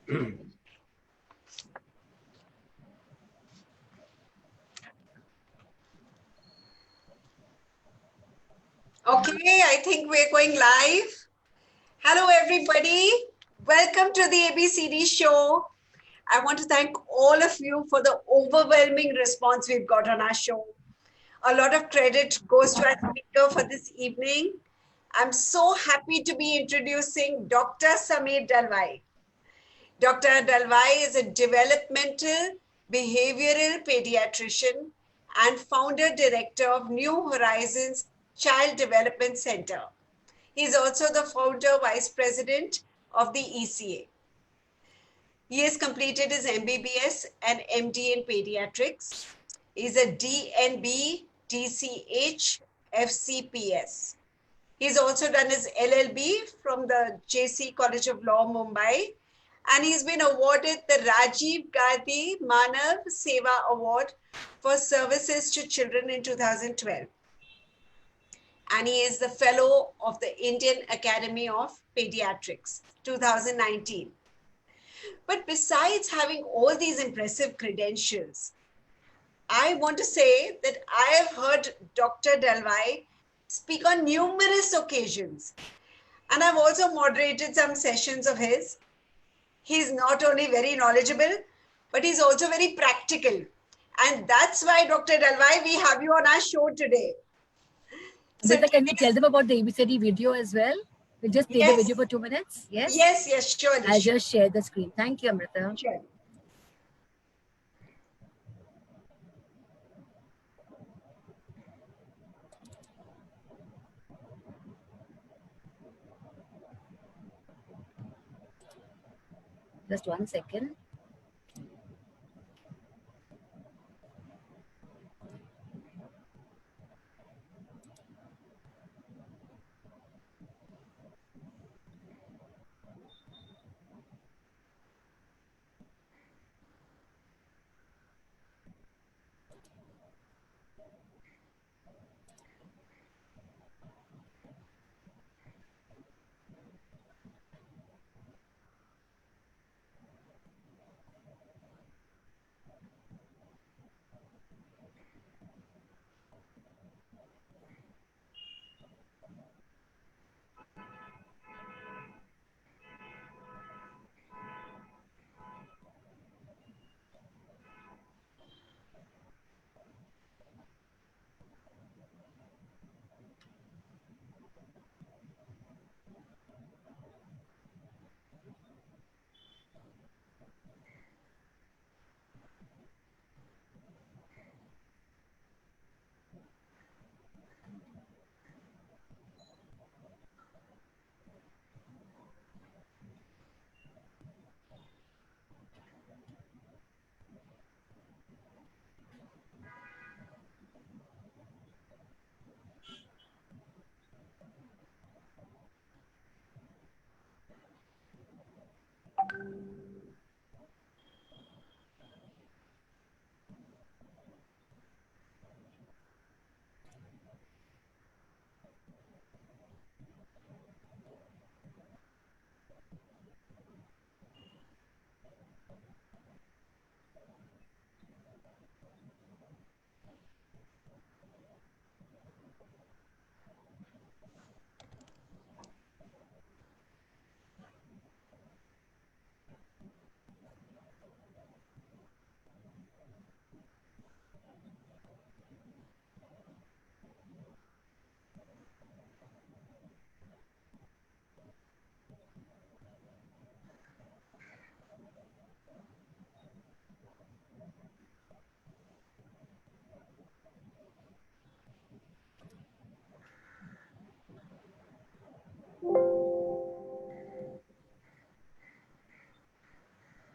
Okay, I think we're going live. Hello, everybody. Welcome to the ABCD show. I want to thank all of you for the overwhelming response we've got on our show. A lot of credit goes to our speaker for this evening. I'm so happy to be introducing Dr. Samir Dalvai. Dr. Dalwai is a developmental behavioral pediatrician and founder director of New Horizons Child Development Center. He is also the founder vice president of the ECA. He has completed his MBBS and MD in pediatrics. He is a DNB, DCH, FCPS. He's also done his LLB from the JC College of Law, Mumbai, and he's been awarded the Rajiv Gandhi Manav Seva Award for services to children in 2012. And he is the fellow of the Indian Academy of Pediatrics, 2019. But besides having all these impressive credentials, I want to say that I have heard Dr. Dalwai speak on numerous occasions, and I've also moderated some sessions of his. He's not only very knowledgeable, but he's also very practical. And that's why, Dr. Dalwai, we have you on our show today. So can we tell them about the ABCD video as well? We'll just play the video for 2 minutes. Yes? Yes, sure. I'll just share the screen. Thank you, Amrita. Sure. Just 1 second.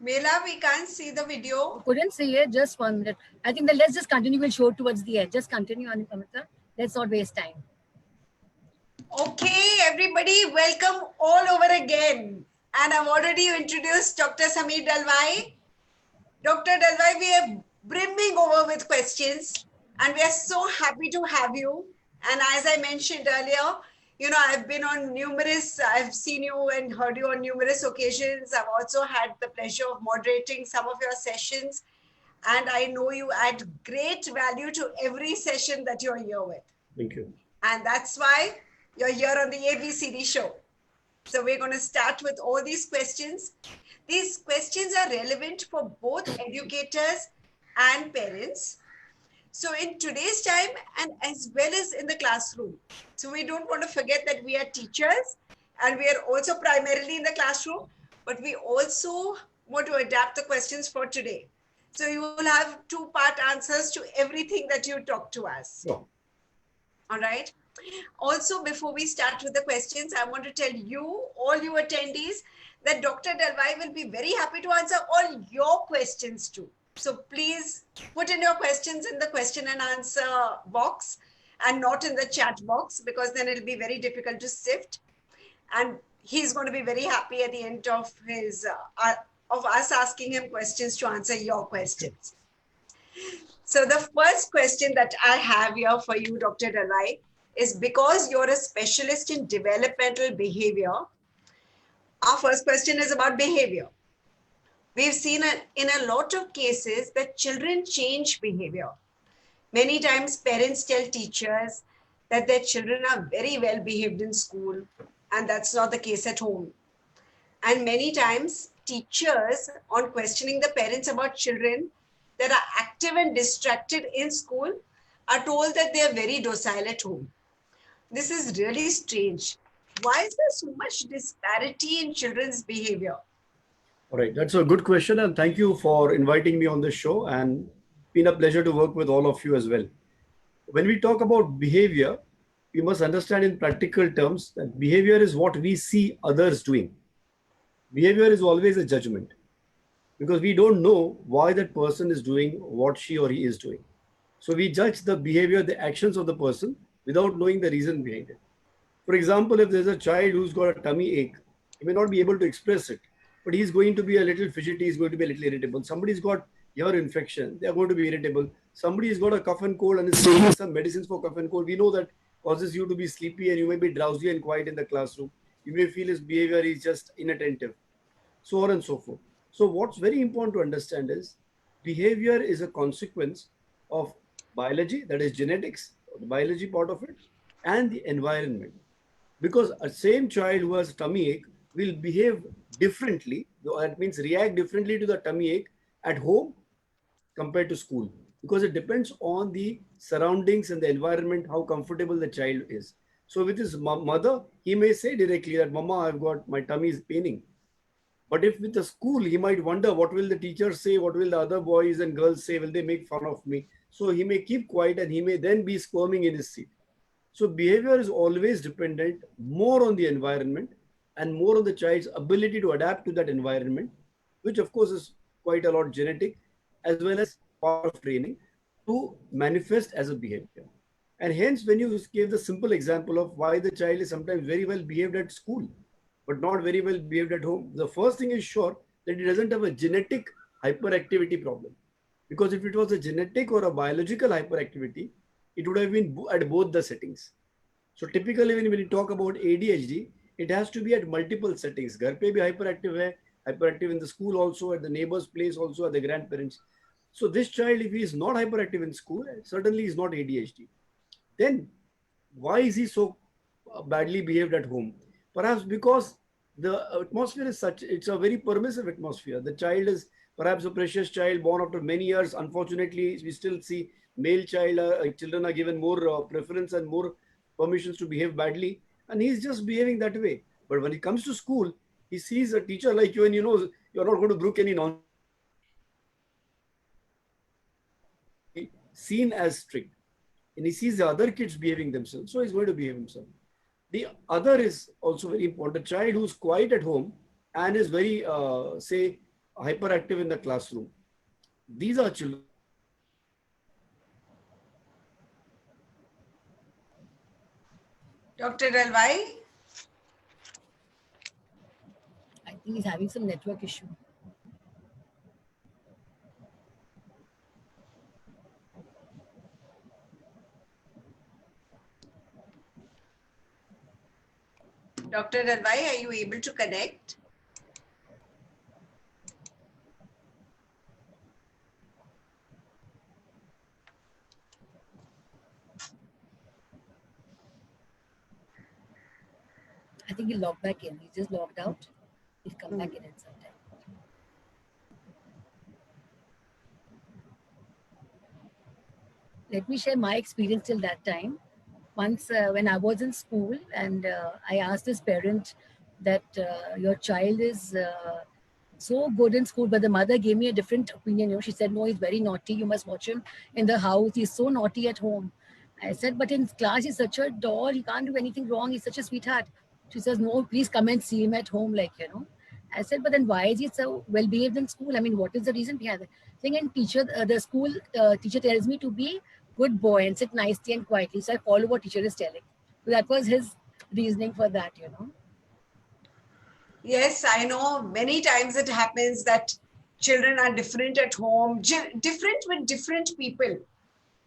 Mela, we can't see the video. Couldn't see it. Just 1 minute. I think that let's just continue. We'll show towards the end. Just continue, Amrita. Let's not waste time. Okay, everybody, welcome all over again. And I've already introduced Dr. Samir Dalwai. Dr. Dalwai, we are brimming over with questions, and we are so happy to have you. And as I mentioned earlier, I've seen you and heard you on numerous occasions. I've also had the pleasure of moderating some of your sessions. And I know you add great value to every session that you're here with. Thank you. And that's why you're here on the ABCD show. So we're going to start with all these questions. These questions are relevant for both educators and parents. So in today's time and as well as in the classroom. So we don't want to forget that we are teachers and we are also primarily in the classroom, but we also want to adapt the questions for today. So you will have two-part answers to everything that you talk to us. Sure. All right. Also, before we start with the questions, I want to tell you, all you attendees, that Dr. Dalwai will be very happy to answer all your questions too. So please put in your questions in the question and answer box and not in the chat box, because then it'll be very difficult to sift. And he's going to be very happy at the end of of us asking him questions to answer your questions. So the first question that I have here for you, Dr. Dalwai, is because you're a specialist in developmental behavior. Our first question is about behavior. We've seen in a lot of cases that children change behavior. Many times parents tell teachers that their children are very well behaved in school, and that's not the case at home. And many times teachers, on questioning the parents about children that are active and distracted in school, are told that they are very docile at home. This is really strange. Why is there so much disparity in children's behavior? All right, that's a good question, and thank you for inviting me on this show, and been a pleasure to work with all of you as well. When we talk about behavior, we must understand in practical terms that behavior is what we see others doing. Behavior is always a judgment, because we don't know why that person is doing what she or he is doing. So we judge the behavior, the actions of the person without knowing the reason behind it. For example, if there's a child who's got a tummy ache, he may not be able to express it, but he's going to be a little fidgety, he's going to be a little irritable. Somebody's got ear infection, they're going to be irritable. Somebody's got a cough and cold and is taking some medicines for cough and cold. We know that causes you to be sleepy and you may be drowsy and quiet in the classroom. You may feel his behavior is just inattentive, so on and so forth. So what's very important to understand is behavior is a consequence of biology, that is genetics, the biology part of it, and the environment. Because a same child who has tummy ache will behave differently, that means react differently to the tummy ache at home compared to school, because it depends on the surroundings and the environment, how comfortable the child is. So with his mother, he may say directly that, Mama, I've got, my tummy is paining. But if with the school, he might wonder, what will the teacher say? What will the other boys and girls say? Will they make fun of me? So he may keep quiet and he may then be squirming in his seat. So behavior is always dependent more on the environment and more on the child's ability to adapt to that environment, which of course is quite a lot genetic as well as part of training to manifest as a behavior. And hence, when you gave the simple example of why the child is sometimes very well behaved at school, but not very well behaved at home, the first thing is sure that it doesn't have a genetic hyperactivity problem. Because if it was a genetic or a biological hyperactivity, it would have been at both the settings. So typically when you talk about ADHD, it has to be at multiple settings. Ghar pe bhi hyperactive hai, hyperactive in the school also, at the neighbor's place also, at the grandparents. So this child, if he is not hyperactive in school, certainly is not ADHD. Then why is he so badly behaved at home? Perhaps because the atmosphere is such, it's a very permissive atmosphere. The child is perhaps a precious child born after many years. Unfortunately, we still see male children are given more preference and more permissions to behave badly, and he's just behaving that way. But when he comes to school, he sees a teacher like you, and you know you're not going to brook any nonsense. Seen as strict, and he sees the other kids behaving themselves, so he's going to behave himself. The other is also very important. A child who's quiet at home and is very, say, hyperactive in the classroom. These are children. Dr. Dalwai? I think he's having some network issue. Dr. Dalwai, are you able to connect? I think he logged back in. He just logged out. He'll come back in sometime. Let me share my experience till that time. Once when I was in school and I asked this parent that your child is so good in school, but the mother gave me a different opinion. She said, no, he's very naughty. You must watch him in the house. He's so naughty at home. I said, but in class, he's such a doll. He can't do anything wrong. He's such a sweetheart. She says, no, please come and see him at home, I said, but then why is he so well behaved in school? I mean, what is the reason behind it? Saying, and the school teacher tells me to be good boy and sit nicely and quietly. So I follow what teacher is telling. So that was his reasoning for that. Yes, I know many times it happens that children are different at home, different with different people,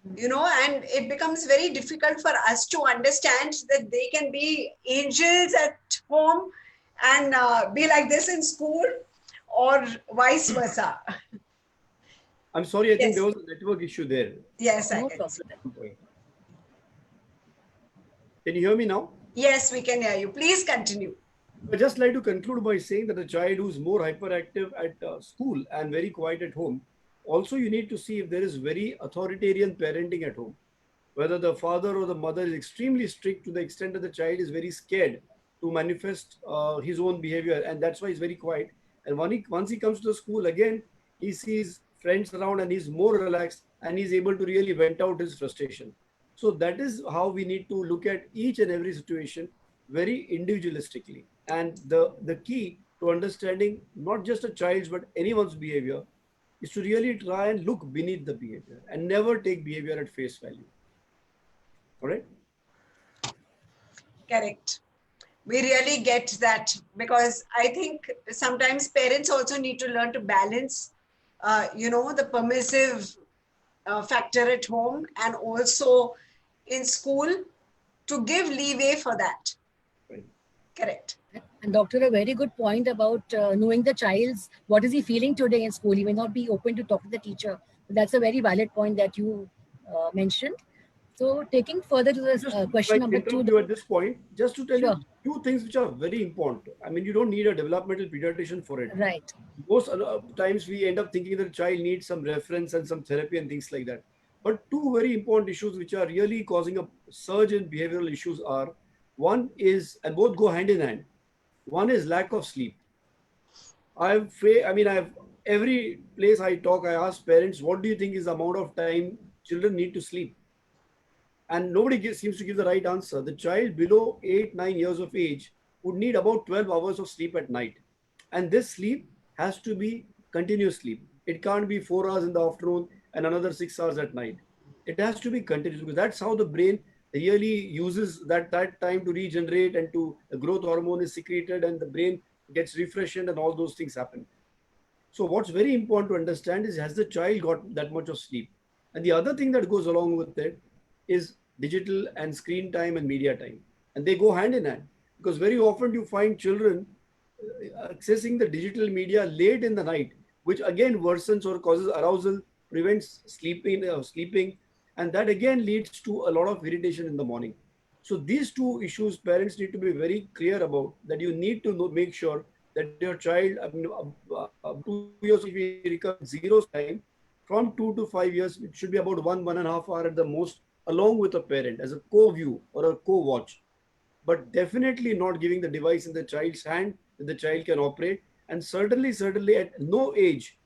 and it becomes very difficult for us to understand that they can be angels at home and be like this in school or vice versa. I'm sorry, I think Yes. there was a network issue there. Yes, I No can. problem. Can you hear me now? Yes, we can hear you. Please continue. I'd just like to conclude by saying that a child who's more hyperactive at school and very quiet at home, also you need to see if there is very authoritarian parenting at home. Whether the father or the mother is extremely strict to the extent that the child is very scared to manifest his own behavior, and that's why he's very quiet. And once he comes to the school again, he sees friends around and he's more relaxed and he's able to really vent out his frustration. So that is how we need to look at each and every situation very individualistically. And the key to understanding not just a child's but anyone's behavior is to really try and look beneath the behavior and never take behavior at face value. All right. Correct. We really get that, because I think sometimes parents also need to learn to balance, the permissive factor at home and also in school, to give leeway for that. Right. Correct. And doctor, a very good point about knowing the child's, what is he feeling today in school. He may not be open to talk to the teacher. That's a very valid point that you mentioned. So taking further to this Just question like number interrupt 2. you at this point, just to tell Sure. you two things which are very important. I mean, you don't need a developmental pediatrician for it. Right. Most times we end up thinking that the child needs some reference and some therapy and things like that. But two very important issues which are really causing a surge in behavioral issues are, one is, and both go hand in hand. One is lack of sleep. I've every place I talk, I ask parents, what do you think is the amount of time children need to sleep? And nobody seems to give the right answer. The child below 8, 9 years of age would need about 12 hours of sleep at night. And this sleep has to be continuous sleep. It can't be 4 hours in the afternoon and another 6 hours at night. It has to be continuous because that's how the brain really uses that time to regenerate and to the growth hormone is secreted and the brain gets refreshed and all those things happen. So what's very important to understand is, has the child got that much of sleep? And the other thing that goes along with it is digital and screen time and media time. And they go hand in hand because very often you find children accessing the digital media late in the night, which again worsens or causes arousal, prevents sleeping, and that again leads to a lot of irritation in the morning. So these two issues, parents need to be very clear about that. You need to make sure that your child, up to 2 years of age, we recover zero time. From 2 to 5 years, it should be about 1.5 hour at the most, along with a parent as a co-view or a co-watch. But definitely not giving the device in the child's hand that the child can operate. And certainly at no age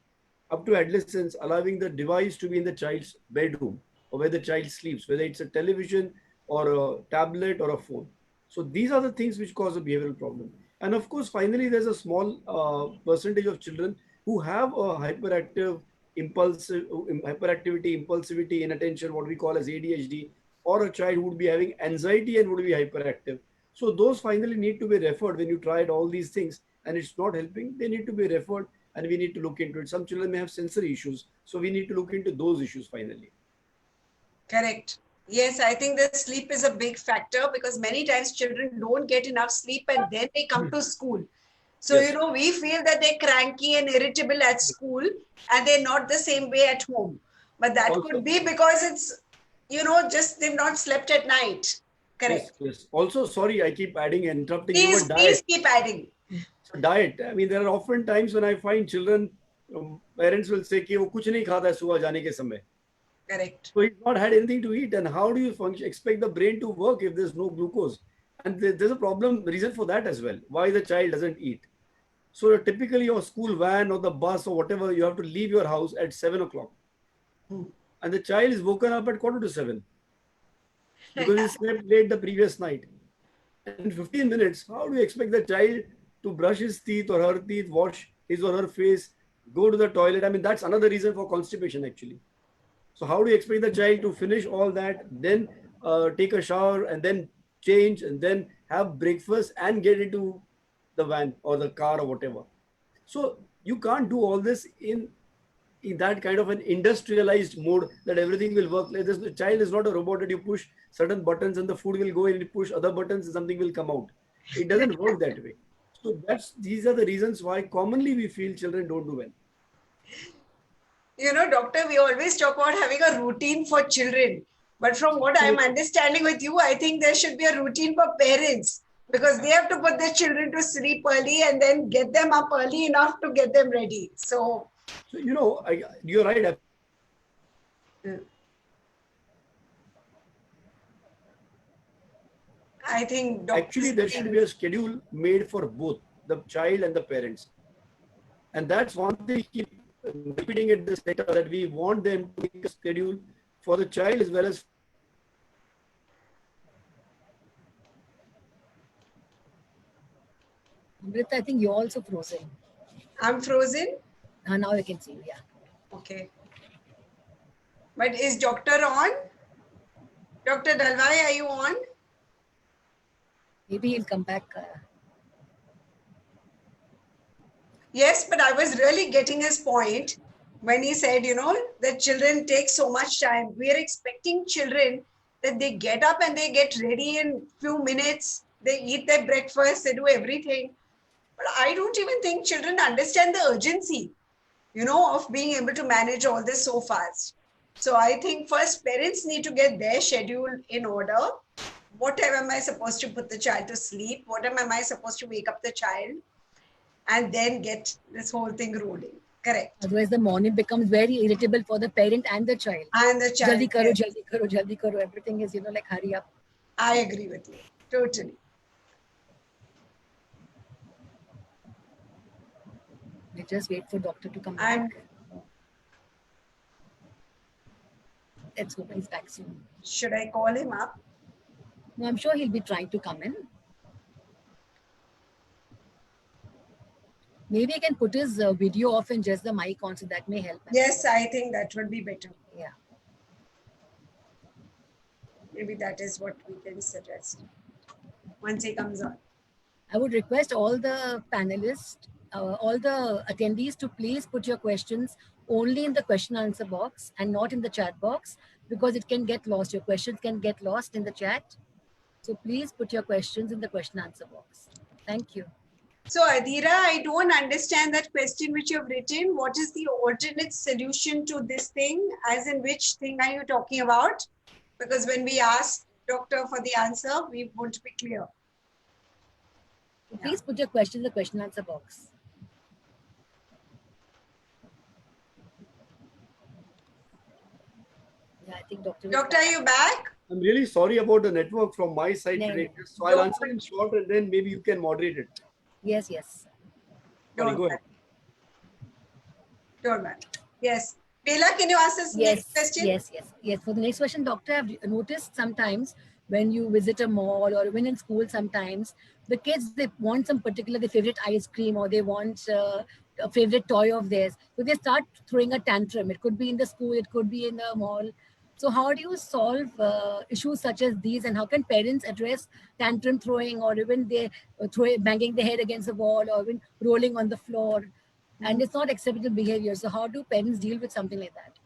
up to adolescence, allowing the device to be in the child's bedroom or where the child sleeps, whether it's a television or a tablet or a phone. So these are the things which cause a behavioral problem. And of course, finally, there's a small percentage of children who have a hyperactivity, impulsivity, inattention, what we call as ADHD, or a child who would be having anxiety and would be hyperactive. So those finally need to be referred when you tried all these things and it's not helping. They need to be referred and we need to look into it. Some children may have sensory issues, so we need to look into those issues finally. Correct. Yes, I think that sleep is a big factor because many times children don't get enough sleep and then they come to school. So, Yes. we feel that they're cranky and irritable at school and they're not the same way at home. But that Also, could be because it's, just they've not slept at night. yes, Correct. yes. Also, sorry, I keep adding and interrupting you, but Please diet. keep adding. So diet. I mean, there are often times when I find children, parents will say कि वो कुछ नहीं खाता है सुबह जाने के समय. Correct. So he's not had anything to eat, and how do you function, expect the brain to work if there's no glucose? And there's a problem, reason for that as well. Why the child doesn't eat? So typically, your school van or the bus or whatever, you have to leave your house at 7 o'clock, Hmm. and the child is woken up at quarter to 7 because he slept late the previous night. And in 15 minutes, how do you expect the child to brush his teeth or her teeth, wash his or her face, go to the toilet? I mean, that's another reason for constipation actually. So how do you expect the child to finish all that, then take a shower and then change and then have breakfast and get into the van or the car or whatever? So you can't do all this in that kind of an industrialized mode that everything will work like this. The child is not a robot that you push certain buttons and the food will go in, you push other buttons and something will come out. It doesn't work that way. So these are the reasons why commonly we feel children don't do well. Doctor, we always talk about having a routine for children. But from what I'm understanding with you, I think there should be a routine for parents because they have to put their children to sleep early and then get them up early enough to get them ready. So, You're right. I think Actually, there should be a schedule made for both the child and the parents. And that's one thing we keep repeating at the center, that we want them to make a schedule for the child as well as. Amrita, I think you're also frozen. I'm frozen. Now I can see you, yeah. Okay. But is doctor on? Dr. Dalwai, are you on? Maybe he'll come back. Yes, but I was really getting his point when he said, that children take so much time. We are expecting children that they get up and they get ready in few minutes. They eat their breakfast, they do everything. But I don't even think children understand the urgency, of being able to manage all this so fast. So I think first parents need to get their schedule in order. What time am I supposed to put the child to sleep? What time am I supposed to wake up the child? And then get this whole thing rolling. Correct. Otherwise, the morning becomes very irritable for the parent and the child. And the child. Jaldi karo, jaldi karo, jaldi karo. Everything is, like hurry up. I agree with you. Totally. We just wait for doctor to come back. Let's hope he's back soon. Should I call him up? No, I'm sure he'll be trying to come in. Maybe I can put his video off and just the mic on, so that may help. Yes, I think that would be better. Yeah. Maybe that is what we can suggest once he comes on. I would request all the panelists, all the attendees to please put your questions only in the question answer box and not in the chat box, because it can get lost. Your questions can get lost in the chat. So please put your questions in the question answer box. Thank you. So Adhira, I don't understand that question which you've written. What is the alternate solution to this thing? As in which thing are you talking about? Because when we ask doctor for the answer, we won't be clear. Please put your question in the question answer box. Yeah, I think doctor. Doctor, are you back? I'm really sorry about the network from my side today. So I'll answer in short and then maybe you can moderate it. Yes, yes. Sorry, go ahead. Don't mind. Yes. Bela, can you ask us next question? Yes. For the next question, doctor, I've noticed sometimes when you visit a mall or even in school, sometimes the kids, they want some particular, their favorite ice cream, or they want a favorite toy of theirs. So they start throwing a tantrum. It could be in the school, it could be in the mall. So how do you solve issues such as these, and how can parents address tantrum throwing, or even they banging their head against the wall, or even rolling on the floor? And it's not acceptable behavior. So how do parents deal with something like that?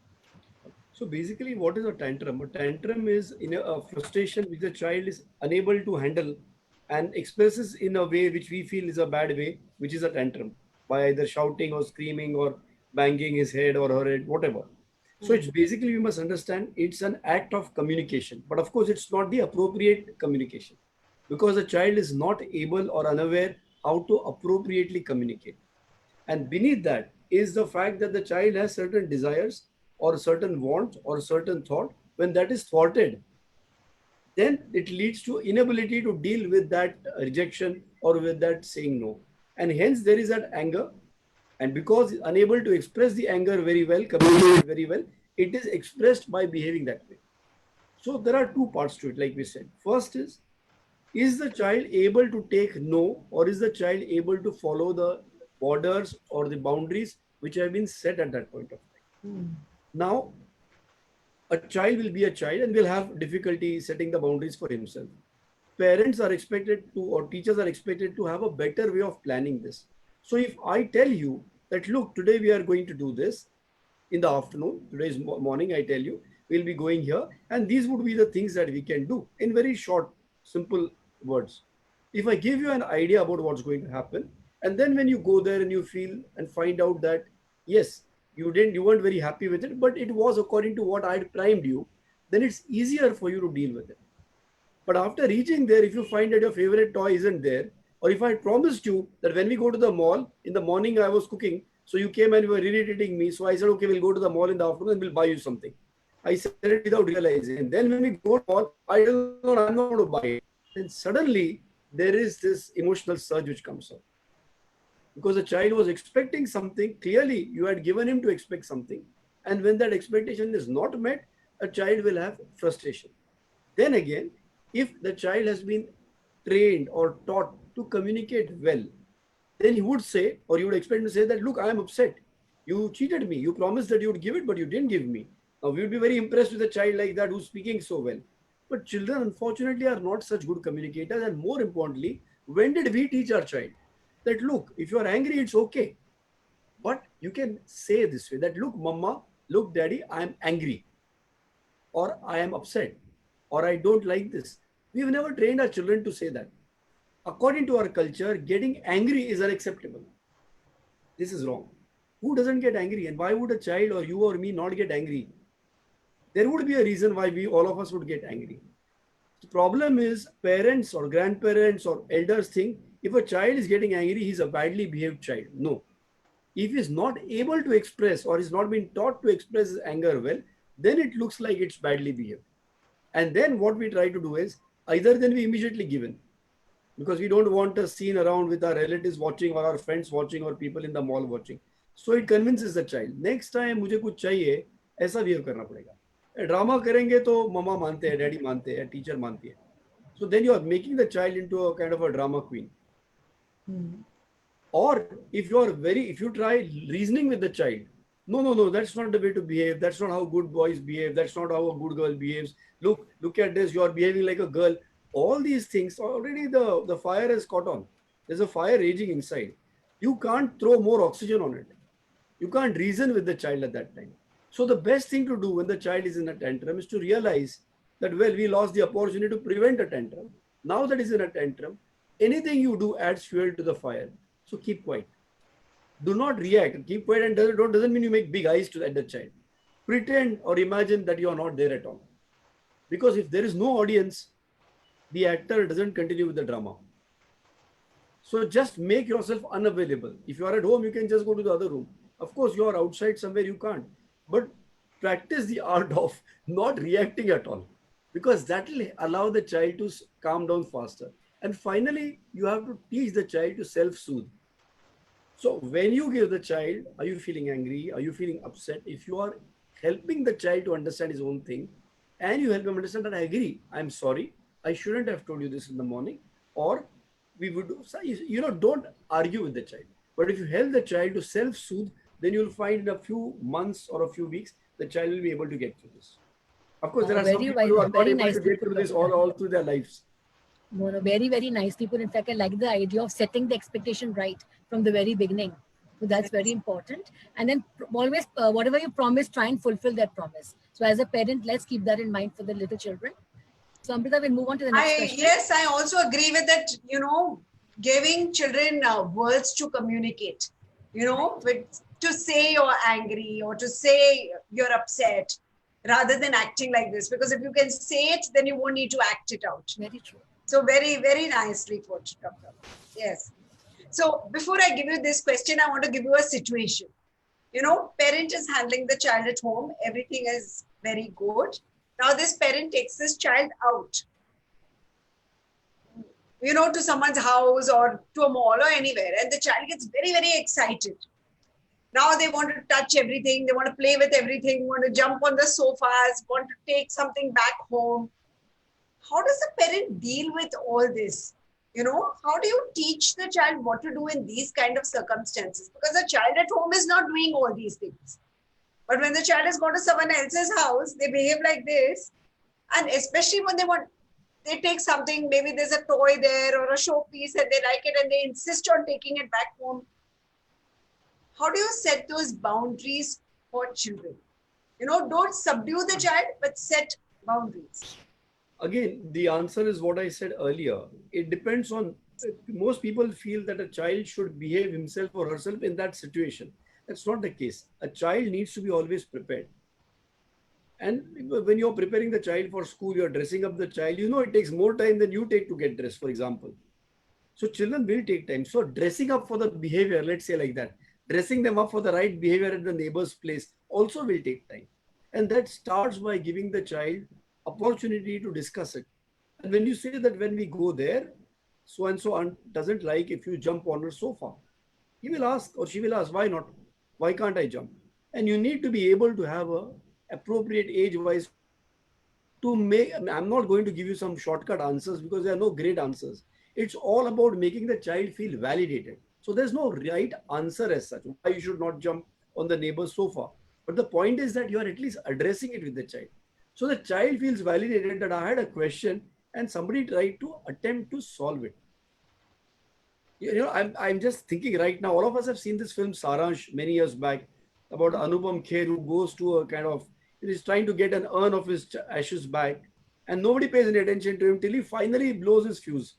So basically, what is a tantrum? A tantrum is a frustration which the child is unable to handle and expresses in a way which we feel is a bad way, which is a tantrum, by either shouting or screaming or banging his head or her head, whatever. So it's basically, we must understand it's an act of communication, but of course it's not the appropriate communication because the child is not able or unaware how to appropriately communicate. And beneath that is the fact that the child has certain desires or certain want or certain thought. When that is thwarted, then it leads to inability to deal with that rejection or with that saying no. And hence there is that anger. And because unable to express the anger very well, communicate very well, it is expressed by behaving that way. So there are two parts to it, like we said. First is the child able to take no, or is the child able to follow the borders or the boundaries which have been set at that point of time? Now, a child will be a child and will have difficulty setting the boundaries for himself. Parents are expected to, or teachers are expected to have a better way of planning this. So if I tell you that, look, today we are going to do this in the afternoon, today's morning, I tell you, we'll be going here, and these would be the things that we can do in very short, simple words. If I give you an idea about what's going to happen, and then when you go there and you feel and find out that, yes, you weren't very happy with it, but it was according to what I'd primed you, then it's easier for you to deal with it. But after reaching there, if you find that your favorite toy isn't there, or if I promised you that when we go to the mall, in the morning I was cooking, so you came and you were irritating me, so I said, okay, we'll go to the mall in the afternoon and we'll buy you something. I said it without realizing. And then when we go to the mall, I don't know, I'm not going to buy it. Then suddenly there is this emotional surge which comes up. Because the child was expecting something, clearly you had given him to expect something. And when that expectation is not met, a child will have frustration. Then again, if the child has been trained or taught to communicate well, then he would say, or you would expect him to say that, look, I am upset. You cheated me. You promised that you would give it, but you didn't give me. Now, we would be very impressed with a child like that who's speaking so well. But children, unfortunately, are not such good communicators. And more importantly, when did we teach our child that, look, if you are angry, it's okay. But you can say this way that, look, mama, look, daddy, I am angry, or I am upset, or I don't like this. We've never trained our children to say that. According to our culture, getting angry is unacceptable. This is wrong. Who doesn't get angry? And why would a child or you or me not get angry? There would be a reason why all of us would get angry. The problem is parents or grandparents or elders think if a child is getting angry, he's a badly behaved child. No. If he's not able to express or he's not been taught to express his anger well, then it looks like it's badly behaved. And then what we try to do is either then we immediately give in because we don't want a scene around with our relatives watching or our friends watching or people in the mall watching. So it convinces the child. Next time मुझे कुछ चाहिए ऐसा behave करना पड़ेगा. Drama करेंगे तो मम्मा मानते हैं, डैडी मानते हैं, टीचर मानती है. So then you are making the child into a kind of a drama queen. Or if you try reasoning with the child, no, that's not the way to behave. That's not how good boys behave. That's not how a good girl behaves. Look at this. You are behaving like a girl. All these things, already the fire has caught on. There's a fire raging inside. You can't throw more oxygen on it. You can't reason with the child at that time. So the best thing to do when the child is in a tantrum is to realize that, well, we lost the opportunity to prevent a tantrum. Now that is in a tantrum, anything you do adds fuel to the fire. So keep quiet. Do not react. Keep quiet and doesn't mean you make big eyes at the child. Pretend or imagine that you are not there at all. Because if there is no audience, the actor doesn't continue with the drama. So just make yourself unavailable. If you are at home, you can just go to the other room. Of course, you are outside somewhere, you can't. But practice the art of not reacting at all. Because that will allow the child to calm down faster. And finally, you have to teach the child to self-soothe. So when you give the child, are you feeling angry? Are you feeling upset? If you are helping the child to understand his own thing, and you help him understand that I agree, I'm sorry, I shouldn't have told you this in the morning, or we would do, don't argue with the child. But if you help the child to self-soothe, then you'll find in a few months or a few weeks, the child will be able to get through this. Of course, there are some people who are not able to get through this all through their lives. No, very, very nicely put. In fact, I like the idea of setting the expectation right from the very beginning. So that's very important. And then always, whatever you promise, try and fulfill that promise. So as a parent, let's keep that in mind for the little children. So Amrita, we'll move on to the next question. Yes, I also agree with that, giving children words to communicate, to say you're angry or to say you're upset rather than acting like this. Because if you can say it, then you won't need to act it out. Very true. So very, very nicely put, Doctor. Yes. So before I give you this question, I want to give you a situation. Parent is handling the child at home. Everything is very good. Now this parent takes this child out, to someone's house or to a mall or anywhere. And the child gets very, very excited. Now they want to touch everything. They want to play with everything, want to jump on the sofas, want to take something back home. How does the parent deal with all this? How do you teach the child what to do in these kind of circumstances? Because the child at home is not doing all these things. But when the child has gone to someone else's house, they behave like this. And especially when they take something, maybe there's a toy there or a showpiece and they like it and they insist on taking it back home. How do you set those boundaries for children? Don't subdue the child, but set boundaries. Again, the answer is what I said earlier. It depends on, most people feel that a child should behave himself or herself in that situation. That's not the case. A child needs to be always prepared. And when you're preparing the child for school, you're dressing up the child, it takes more time than you take to get dressed, for example. So children will take time. So dressing up for the behavior, let's say like that, dressing them up for the right behavior at the neighbor's place also will take time. And that starts by giving the child opportunity to discuss it. And when you say that when we go there, so and so doesn't like if you jump on her sofa, he will ask or she will ask, why not? Why can't I jump? And you need to be able to have a appropriate age-wise to make. I'm not going to give you some shortcut answers because there are no great answers. It's all about making the child feel validated. So there's no right answer as such, why you should not jump on the neighbor's sofa. But the point is that you are at least addressing it with the child. So the child feels validated that I had a question and somebody tried to attempt to solve it. I'm just thinking right now, all of us have seen this film Saransh many years back about Anupam Kher who goes to a kind of, he's trying to get an urn of his ashes back and nobody pays any attention to him till he finally blows his fuse.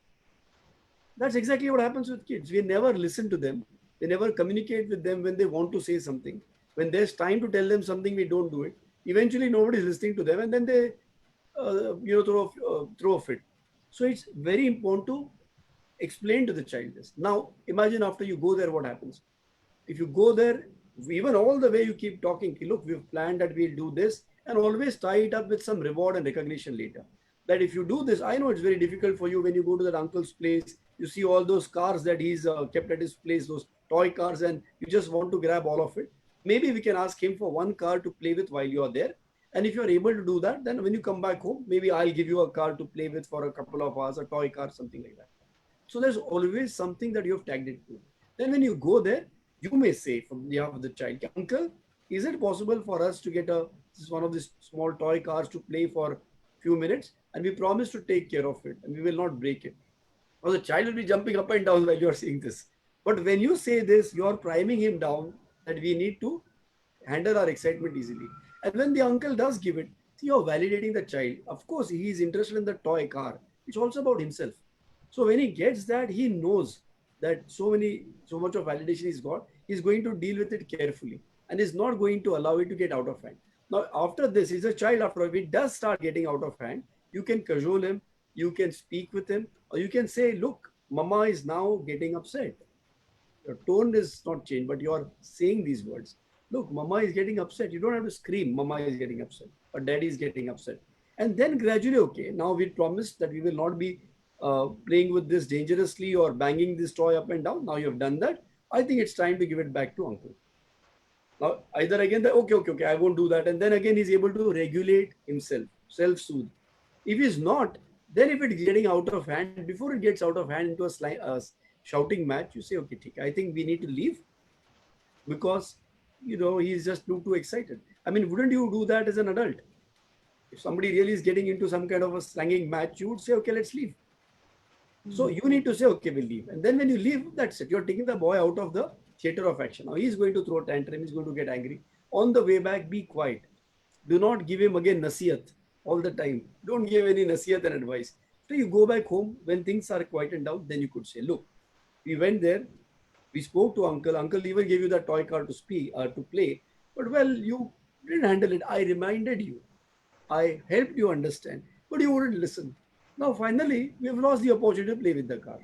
That's exactly what happens with kids. We never listen to them. We never communicate with them when they want to say something. When there's time to tell them something, we don't do it. Eventually, nobody's listening to them and then they, throw a fit. So it's very important to explain to the child this. Now, imagine after you go there, what happens? If you go there, even all the way you keep talking, look, we've planned that we'll do this, and always tie it up with some reward and recognition later. That if you do this, I know it's very difficult for you when you go to that uncle's place, you see all those cars that he's kept at his place, those toy cars, and you just want to grab all of it. Maybe we can ask him for one car to play with while you are there. And if you're able to do that, then when you come back home, maybe I'll give you a car to play with for a couple of hours, a toy car, something like that. So there's always something that you have tagged it to. Then when you go there, you may say from behalf of the child, uncle, is it possible for us to get one of these small toy cars to play for a few minutes? And we promise to take care of it and we will not break it. Now the child will be jumping up and down while you are saying this. But when you say this, you are priming him down that we need to handle our excitement easily. And when the uncle does give it, you're validating the child. Of course, he is interested in the toy car. It's also about himself. So when he gets that, he knows that so much of validation he's got, he's going to deal with it carefully and is not going to allow it to get out of hand. Now, after this, he's a child after all. If it does start getting out of hand, you can cajole him, you can speak with him, or you can say, look, mama is now getting upset. Your tone is not changed, but you're saying these words. Look, mama is getting upset. You don't have to scream, mama is getting upset, or daddy is getting upset. And then gradually, okay, now we promised that we will not be playing with this dangerously or banging this toy up and down. Now you have done that. I think it's time to give it back to uncle. Now, either again, okay, I won't do that. And then again, he's able to regulate himself, self-soothe. If he's not, then if it's getting out of hand, before it gets out of hand into a shouting match, you say, okay, I think we need to leave because, he's just too excited. I mean, wouldn't you do that as an adult? If somebody really is getting into some kind of a slanging match, you would say, okay, let's leave. So you need to say, okay, we'll leave. And then when you leave, that's it. You're taking the boy out of the theater of action. Now he's going to throw a tantrum, he's going to get angry. On the way back, be quiet. Do not give him again nasiyat all the time. Don't give any nasiyat and advice. So you go back home, when things are quietened down, then you could say, look, we went there, we spoke to uncle. Uncle even gave you that toy car to speak to play. But well, you didn't handle it. I reminded you. I helped you understand, but you wouldn't listen. Now finally, we have lost the opportunity to play with the car.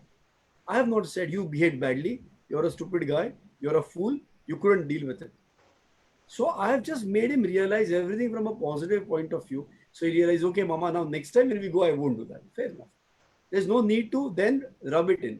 I have not said you behaved badly. You're a stupid guy. You're a fool. You couldn't deal with it. So I have just made him realize everything from a positive point of view. So he realized, okay, mama, now next time when we go, I won't do that. Fair enough. There's no need to then rub it in.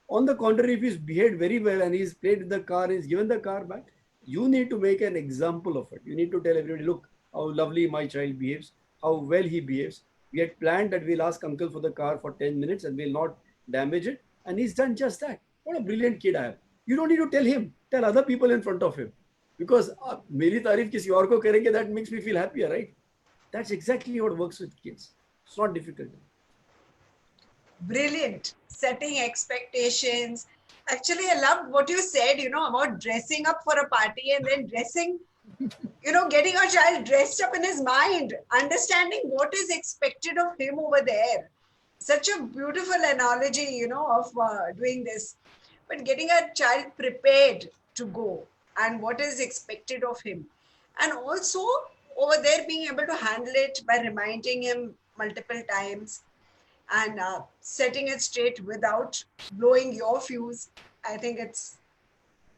On the contrary, if he's behaved very well and he's played with the car, he's given the car back, you need to make an example of it. You need to tell everybody, look, how lovely my child behaves, how well he behaves. We had planned that we'll ask uncle for the car for 10 minutes and we'll not damage it. And he's done just that. What a brilliant kid I have. You don't need to tell him, tell other people in front of him. Because मेरी तारीफ किसी और को करेंगे, that makes me feel happier, right? That's exactly what works with kids. It's not difficult. Brilliant. Setting expectations. Actually, I loved what you said, about dressing up for a party and then dressing, getting our child dressed up in his mind, understanding what is expected of him over there. Such a beautiful analogy, of doing this. But getting a child prepared to go and what is expected of him. And also over there being able to handle it by reminding him multiple times and setting it straight without blowing your fuse. I think it's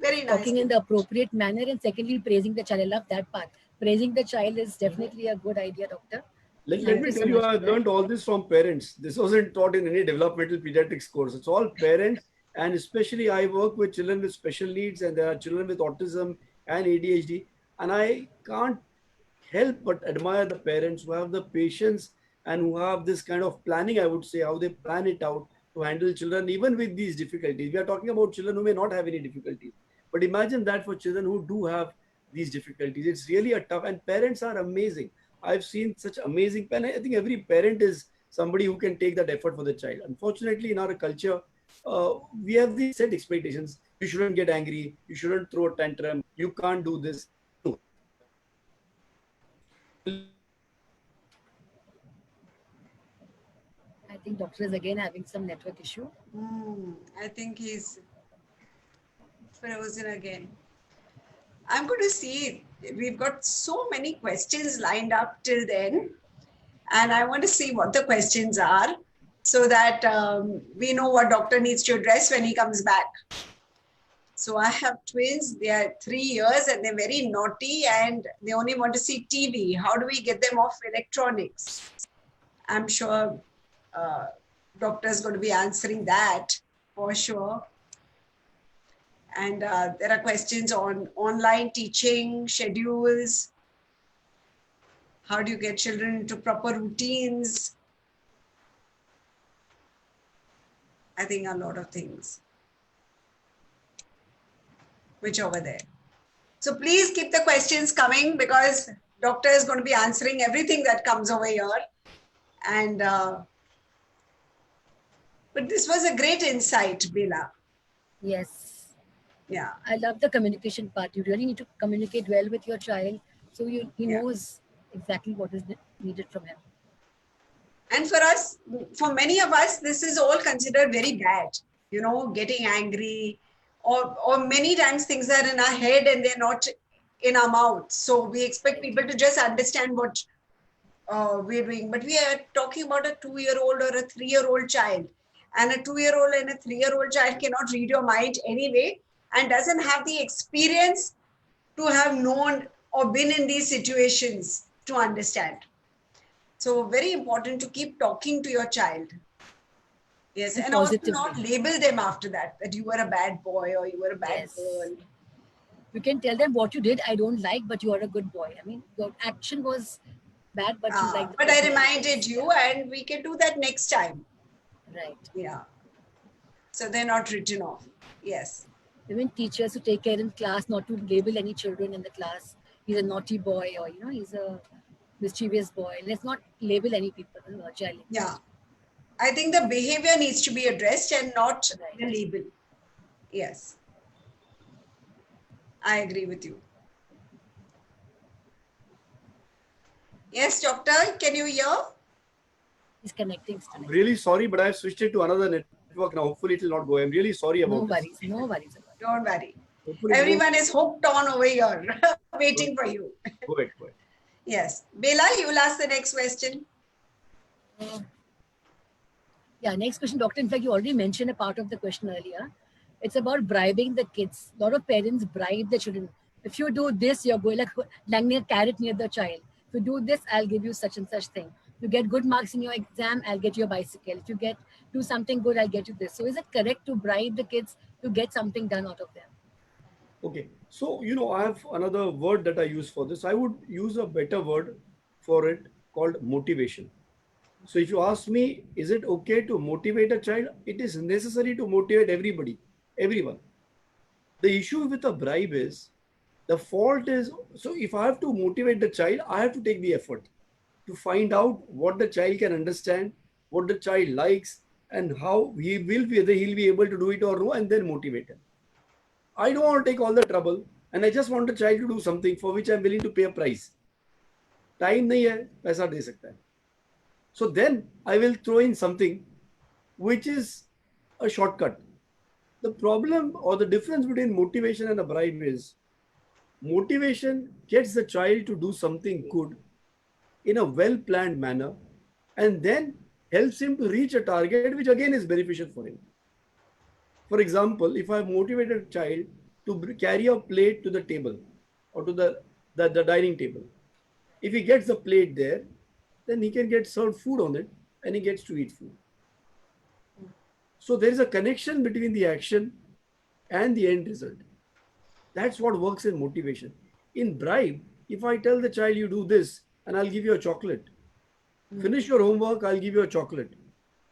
very nice. Talking in the appropriate manner, and secondly, praising the child. I love that part. Praising the child is definitely a good idea, doctor. Let me tell you, I've learned all this from parents. This wasn't taught in any developmental pediatrics course. It's all parents. And especially I work with children with special needs, and there are children with autism and ADHD. And I can't help but admire the parents who have the patience and who have this kind of planning, I would say, how they plan it out to handle children, even with these difficulties. We are talking about children who may not have any difficulties. But imagine that for children who do have these difficulties. It's really a tough, and parents are amazing. I've seen such amazing parents. I think every parent is somebody who can take that effort for the child. Unfortunately, in our culture, we have these set expectations. You shouldn't get angry. You shouldn't throw a tantrum. You can't do this. I think doctor is again having some network issue. I think he's frozen again. I'm going to see. We've got so many questions lined up till then. And I want to see what the questions are, so that we know what doctor needs to address when he comes back. So I have twins. They are 3 years and they're very naughty and they only want to see TV. How do we get them off electronics? I'm sure doctor is going to be answering that for sure. And there are questions on online teaching, schedules. How do you get children into proper routines? I think a lot of things which over there. So please keep the questions coming, because doctor is going to be answering everything that comes over here. And but this was a great insight, Bila. Yes. Yeah. I love the communication part. You really need to communicate well with your child, so he knows exactly what is needed from him. And for us, for many of us, this is all considered very bad, getting angry, or many times things are in our head and they're not in our mouth. So we expect people to just understand what we're doing. But we are talking about a 2-year-old or a 3-year-old child. And a 2-year-old and a 3-year-old child cannot read your mind anyway, and doesn't have the experience to have known or been in these situations to understand. So very important to keep talking to your child. Yes, and also not label them after that you were a bad boy or you were a bad girl. You can tell them what you did, I don't like, but you are a good boy. I mean, your action was bad, but you like. But I reminded you, and we can do that next time. Right. Yeah. So they're not written off. Yes. Even teachers who take care in class not to label any children in the class. He's a naughty boy, or he's a mischievous boy. Let's not label any people or child. Yeah. I think the behavior needs to be addressed and not the label. Yes. I agree with you. Yes, doctor, can you hear? He's connecting. I'm really sorry, but I've switched it to another network now. Hopefully, it will not go. I'm really sorry about No this. worries. No worries about it. Don't worry. Hopefully, it won't. Everyone is hooked on over here, waiting for you. Go ahead. Go ahead. Yes. Bela, you will ask the next question. Yeah, next question, doctor. In fact, you already mentioned a part of the question earlier. It's about bribing the kids. A lot of parents bribe the children. If you do this, you're going like landing a carrot near the child. If you do this, I'll give you such and such thing. You get good marks in your exam, I'll get you a bicycle. If you do something good, I'll get you this. So is it correct to bribe the kids to get something done out of them? Okay. So, I have another word that I use for this. I would use a better word for it called motivation. So, if you ask me, is it okay to motivate a child? It is necessary to motivate everybody, everyone. The issue with a bribe is the fault is so if I have to motivate the child, I have to take the effort to find out what the child can understand, what the child likes, and how whether he'll be able to do it or no, and then motivate him. I don't want to take all the trouble, and I just want the child to do something for which I'm willing to pay a price. Time nahi hai, paisa de sakta hai. So then I will throw in something which is a shortcut. The problem or the difference between motivation and a bribe is motivation gets the child to do something good in a well planned manner and then helps him to reach a target which again is beneficial for him. For example, if I motivate a child to carry a plate to the table or to the dining table, if he gets the plate there, then he can get served food on it and he gets to eat food. So there is a connection between the action and the end result. That's what works in motivation. In bribe, if I tell the child, you do this and I'll give you a chocolate, finish your homework, I'll give you a chocolate.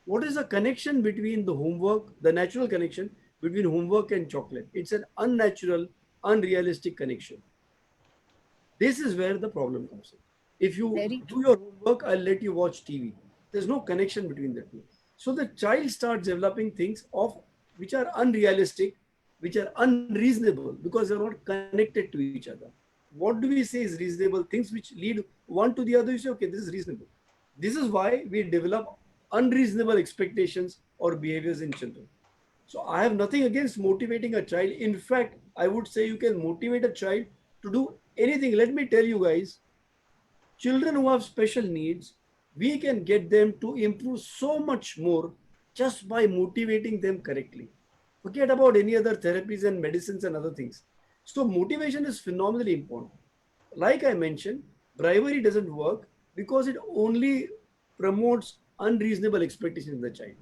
What is the connection between the homework, the natural connection between homework and chocolate? It's an unnatural, unrealistic connection. This is where the problem comes in. If you do your homework, I'll let you watch TV. There's no connection between the two. So the child starts developing things which are unrealistic, which are unreasonable because they're not connected to each other. What do we say is reasonable? Things which lead one to the other, you say, okay, this is reasonable. This is why we develop unreasonable expectations or behaviors in children. So I have nothing against motivating a child. In fact, I would say you can motivate a child to do anything. Let me tell you guys, children who have special needs, we can get them to improve so much more just by motivating them correctly. Forget about any other therapies and medicines and other things. So motivation is phenomenally important. Like I mentioned, bribery doesn't work because it only promotes unreasonable expectations in the child.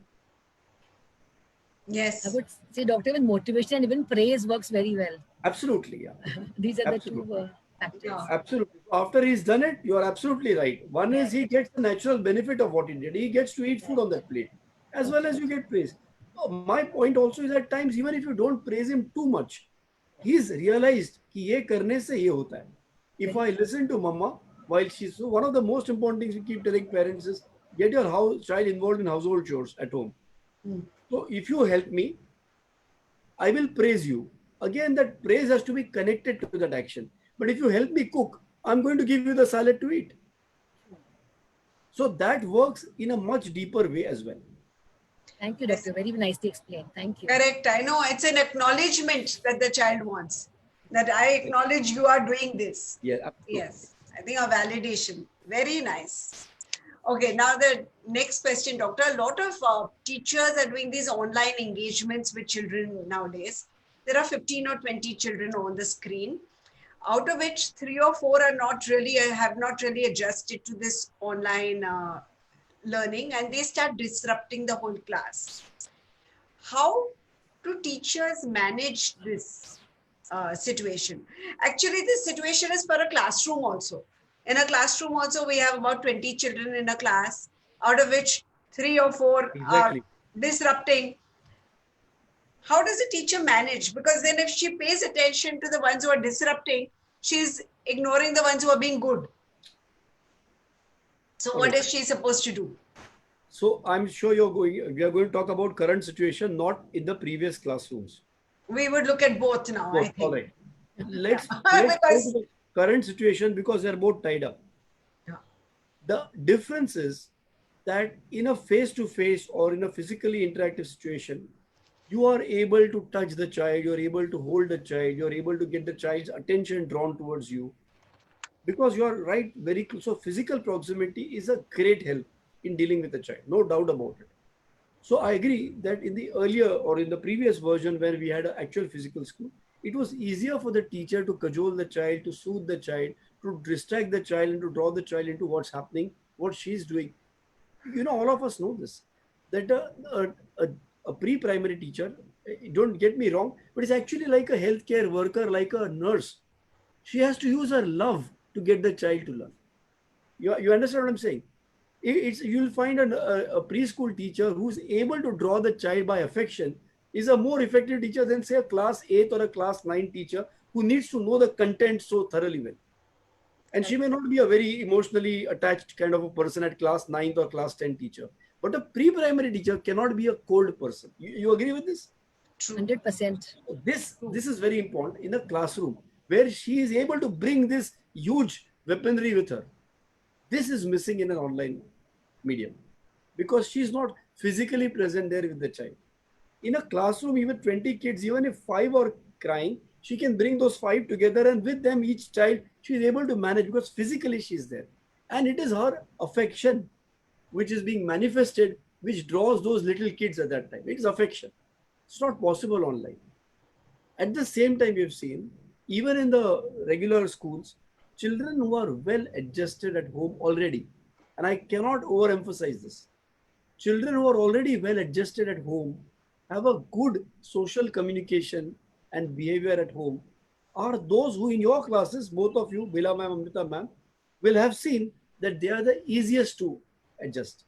Yes. I would say, doctor, even motivation and even praise works very well. Absolutely, yeah. These are absolutely. the two factors. Yeah. Absolutely. After he's done it, you are absolutely right. One is he gets the natural benefit of what he did. He gets to eat food on that plate, as well as you get praise. My point also is at times, even if you don't praise him too much, he's realized कि ये करने से ये होता है. If I listen to mama while she's so one of the most important things we keep telling parents is get your child involved in household chores at home. So if you help me, I will praise you. Again, that praise has to be connected to that action. But if you help me cook, I'm going to give you the salad to eat. So that works in a much deeper way as well. Thank you, doctor. Very nicely explained. Thank you. Correct. I know it's an acknowledgement that the child wants. That I acknowledge you are doing this. Yeah, absolutely. Yes. I think a validation. Very nice. Okay, now the next question, doctor. A lot of teachers are doing these online engagements with children nowadays. There are 15 or 20 children on the screen, out of which 3 or 4 are have not really adjusted to this online learning, and they start disrupting the whole class. How do teachers manage this situation? Actually, this situation is for a classroom also. In a classroom also, we have about 20 children in a class, out of which 3 or 4 are disrupting. How does a teacher manage? Because then if she pays attention to the ones who are disrupting, she's ignoring the ones who are being good. So what is she supposed to do? So I'm sure we are going to talk about current situation, not in the previous classrooms. We would look at both now, I think. All right. let's go to Because the current situation because they're both tied up. yeah, The difference is that in a face-to-face or in a physically interactive situation, you are able to touch the child, you're able to hold the child, you're able to get the child's attention drawn towards you because you're right very close. So physical proximity is a great help in dealing with the child, no doubt about it. So I agree that in the earlier or in the previous version where we had an actual physical school, it was easier for the teacher to cajole the child, to soothe the child, to distract the child and to draw the child into what's happening, what she's doing. All of us know this, that a pre-primary teacher, don't get me wrong, but it's actually like a healthcare worker, like a nurse. She has to use her love to get the child to learn. You understand what I'm saying? You'll find a preschool teacher who's able to draw the child by affection is a more effective teacher than say a class 8 or a class 9 teacher who needs to know the content so thoroughly well. And she correct. may not be a very emotionally attached kind of a person at class 9th or class 10 teacher. But a pre-primary teacher cannot be a cold person. You agree with this? True, 100%. true. This is very important in a classroom where she is able to bring this huge weaponry with her. This is missing in an online medium because she's not physically present there with the child. In a classroom, even 20 kids, even if five are crying, she can bring those five together and with them, each child, she is able to manage because physically she's there. And it is her affection which is being manifested, which draws those little kids at that time. It is affection. It's not possible online. At the same time, we've seen, even in the regular schools, children who are well adjusted at home already, and I cannot overemphasize this, children who are already well adjusted at home have a good social communication and behavior at home are those who in your classes, both of you, Bila ma'am, Amrita ma'am, will have seen that they are the easiest to adjust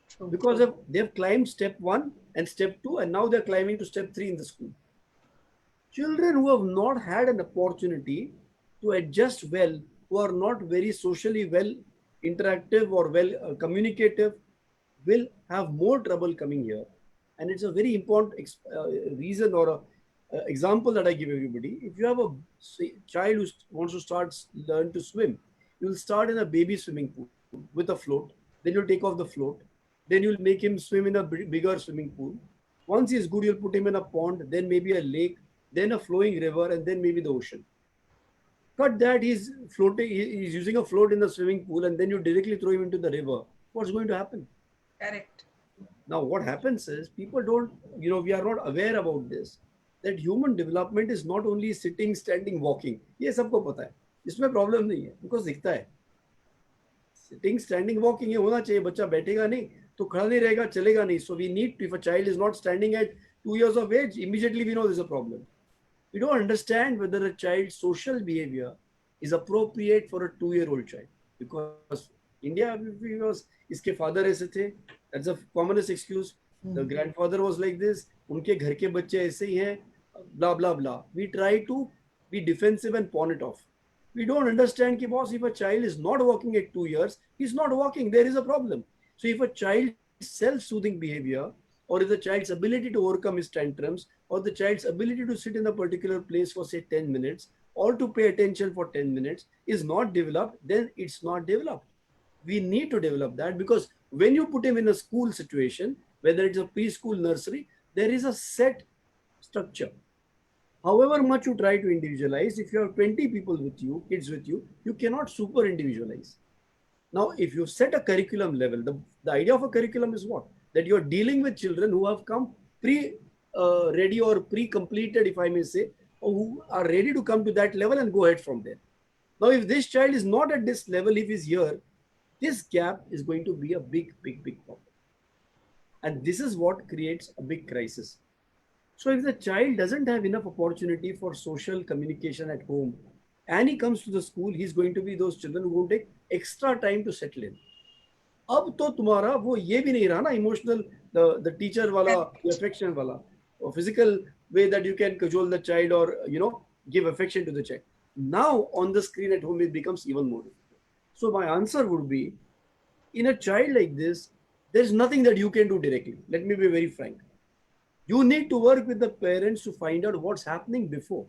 True. because they've climbed step 1 and step 2 and now they're climbing to step 3 in the school. Children who have not had an opportunity to adjust well, who are not very socially well interactive or well communicative, will have more trouble coming here. And it's a very important reason or a example that I give everybody. If you have a child who wants to learn to swim, you will start in a baby swimming pool with a float. Then you'll take off the float. Then you'll make him swim in a bigger swimming pool. Once he's good, you'll put him in a pond, then maybe a lake, then a flowing river, and then maybe the ocean. Cut that, he's floating, he's using a float in the swimming pool, and then you directly throw him into the river. What's going to happen? Correct. Now, what happens is people don't, we are not aware about this. That human development is not only sitting, standing, walking. ये सबको पता है. इसमें problem नहीं है, because दिखता है. Sitting, standing, walking ये होना चाहिए. बच्चा बैठेगा नहीं तो खड़ा नहीं रहेगा, चलेगा नहीं. So we need to, if a child is not standing at 2 years of age, immediately we know there's a problem. We don't understand whether a child's social behavior is appropriate for a 2-year-old child because India was इसके father ऐसे थे. That's the commonest excuse. The grandfather was like this. उनके घर के बच्चे ऐसे ही हैं. Blah blah blah. We try to be defensive and pawn it off. We don't understand कि boss, if a child is not walking at 2 years, he's not walking. There is a problem. So if a child's self-soothing behavior, or if the child's ability to overcome his tantrums, or the child's ability to sit in a particular place for say 10 minutes, or to pay attention for 10 minutes is not developed, then it's not developed. We need to develop that because when you put him in a school situation, whether it's a preschool, nursery, there is a set structure. However much you try to individualize, if you have 20 people with you, kids with you, you cannot super individualize. Now, if you set a curriculum level, the idea of a curriculum is what? That you're dealing with children who have come ready or pre-completed, if I may say, or who are ready to come to that level and go ahead from there. Now, if this child is not at this level, if he's here, this gap is going to be a big, big, big problem. And this is what creates a big crisis. So if the child doesn't have enough opportunity for social communication at home and he comes to the school, he's going to be those children who won't take extra time to settle in. अब तो तुम्हारा वो ये भी नहीं रहा ना emotional, the teacher वाला, the affection वाला, or physical way that you can cajole the child or give affection to the child. Now on the screen at home it becomes even more difficult. So my answer would be, in a child like this, there's nothing that you can do directly. Let me be very frank. You need to work with the parents to find out what's happening before.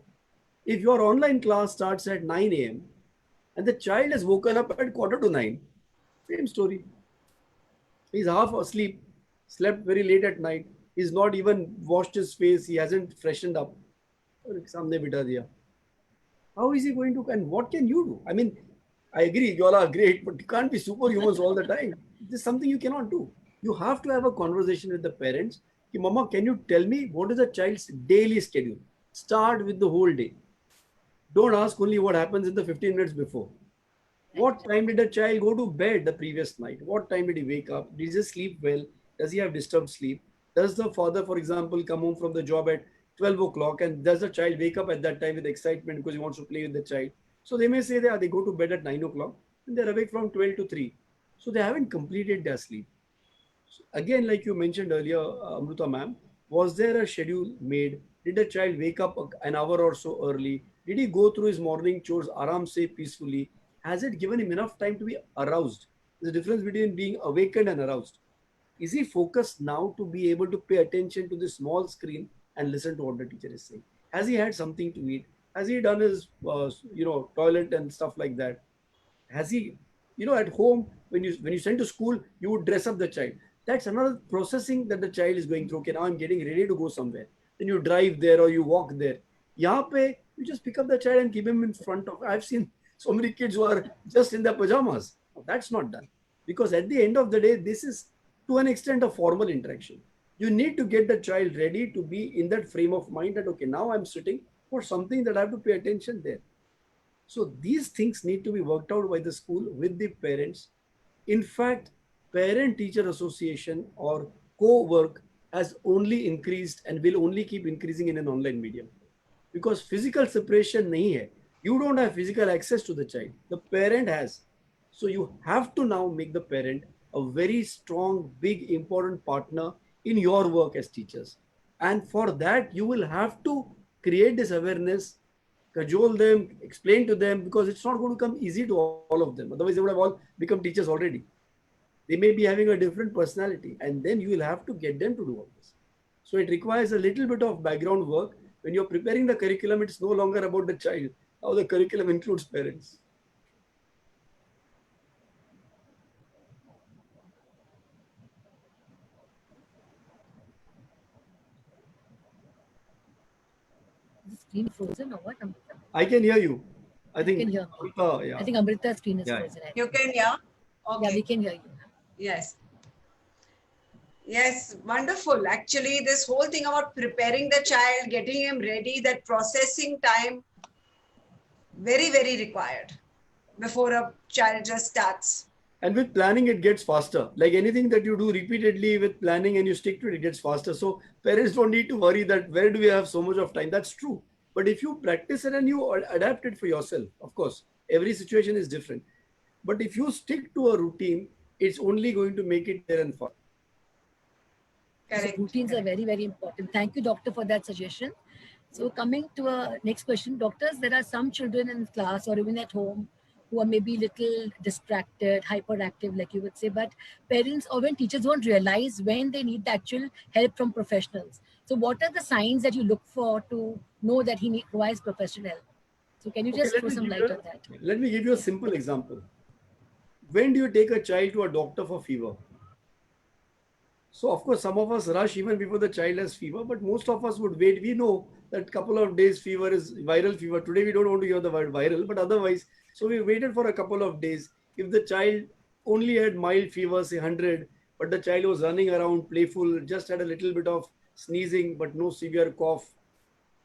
If your online class starts at 9 a.m. and the child is woken up at quarter to 9, same story. He's half asleep, slept very late at night. He's not even washed his face. He hasn't freshened up. सामने बिठा दिया. How is he going to, and what can you do? I mean, I agree, you all are great, but you can't be superhumans all the time. This is something you cannot do. You have to have a conversation with the parents. Ki, Mama, can you tell me what is the child's daily schedule? Start with the whole day. Don't ask only what happens in the 15 minutes before. What time did the child go to bed the previous night? What time did he wake up? Did he just sleep well? Does he have disturbed sleep? Does the father, for example, come home from the job at 12 o'clock and does the child wake up at that time with excitement because he wants to play with the child? So they may say that they go to bed at 9 o'clock and they're awake from 12 to 3. So they haven't completed their sleep. Again, like you mentioned earlier, Amruta ma'am, was there a schedule made? Did the child wake up an hour or so early? Did he go through his morning chores aram se peacefully? Has it given him enough time to be aroused? There's a difference between being awakened and aroused. Is he focused now to be able to pay attention to the small screen and listen to what the teacher is saying? Has he had something to eat? Has he done his, toilet and stuff like that? Has he, at home when you send to school, you would dress up the child. That's another processing that the child is going through. Okay, now I'm getting ready to go somewhere. Then you drive there or you walk there. Yahan pe, you just pick up the child and keep him in front of. I've seen so many kids who are just in their pajamas. That's not done, because at the end of the day, this is to an extent a formal interaction. You need to get the child ready to be in that frame of mind that, okay, now I'm sitting for something that I have to pay attention there. So these things need to be worked out by the school with the parents. In fact, parent teacher association or co-work has only increased and will only keep increasing in an online medium, because physical separation nahi hai. You don't have physical access to the child. The parent has. So you have to now make the parent a very strong, big, important partner in your work as teachers. And for that, you will have to create this awareness, cajole them, explain to them, because it's not going to come easy to all of them. Otherwise, they would have all become teachers already. They may be having a different personality, and then you will have to get them to do all this. So it requires a little bit of background work. When you're preparing the curriculum, it's no longer about the child. Now the curriculum includes parents. Is the screen frozen or what, Amrita? I can hear you. I You can think, hear me. yeah. I think Amrita's screen is Yeah. frozen. I You think. can, yeah? Okay. Yeah, we can hear you. Yes. Yes, wonderful. Actually, this whole thing about preparing the child, getting him ready, that processing time, very, very required before a child just starts. And with planning, it gets faster. Like anything that you do repeatedly with planning and you stick to it, it gets faster. So parents don't need to worry that where do we have so much of time. That's true. But if you practice it and you adapt it for yourself, of course, every situation is different. But if you stick to a routine, it's only going to make it fair and fun. So Correct. routines are very, very important. Thank you, doctor, for that suggestion. So coming to a next question, doctors, there are some children in class or even at home who are maybe little distracted, hyperactive, like you would say, but parents or when teachers won't realize when they need the actual help from professionals. So what are the signs that you look for to know that requires professional help? So can you Okay, just throw some light on that? let me give you a simple example. When do you take a child to a doctor for fever? So of course, some of us rush even before the child has fever, but most of us would wait. We know that couple of days fever is viral fever. Today we don't want to hear the word viral, but otherwise, so we waited for a couple of days. If the child only had mild fever, say 100, but the child was running around playful, just had a little bit of sneezing, but no severe cough,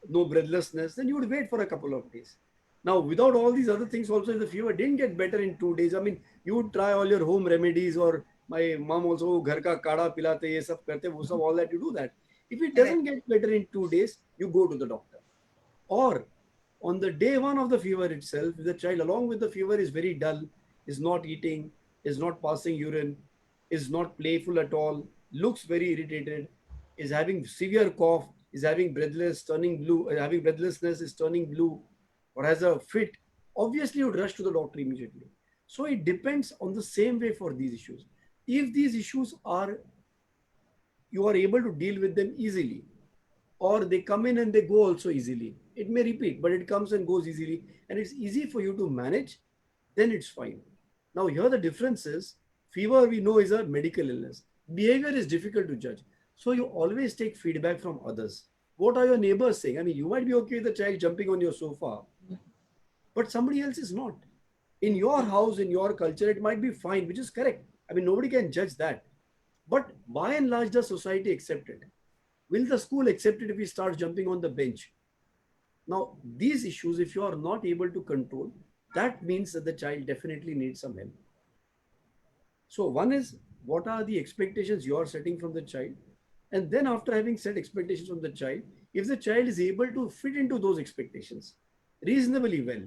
no breathlessness, then you would wait for a couple of days. Now, without all these other things, also, if the fever didn't get better in 2 days, I mean, you would try all your home remedies, or my mom also, घर का काढ़ा पिलाते, ये सब करते, वो सब, all that, you do that. If it doesn't get better in 2 days, you go to the doctor. Or on the day one of the fever itself, if the child, along with the fever, is very dull, is not eating, is not passing urine, is not playful at all, looks very irritated, is having severe cough, is having breathless, turning blue, having breathlessness, is turning blue, or has a fit, obviously you would rush to the doctor immediately. So it depends on the same way for these issues. If these issues are, you are able to deal with them easily, or they come in and they go also easily. It may repeat, but it comes and goes easily, and it's easy for you to manage, then it's fine. Now, here the difference is fever we know is a medical illness. Behavior is difficult to judge. So you always take feedback from others. What are your neighbors saying? I mean, you might be okay with the child jumping on your sofa, but somebody else is not. In your house, in your culture, it might be fine, which is correct. I mean, nobody can judge that. But by and large, the society accept it. Will the school accept it if he starts jumping on the bench? Now, these issues, if you are not able to control, that means that the child definitely needs some help. So, one is what are the expectations you are setting from the child? And then, after having set expectations from the child, if the child is able to fit into those expectations reasonably well,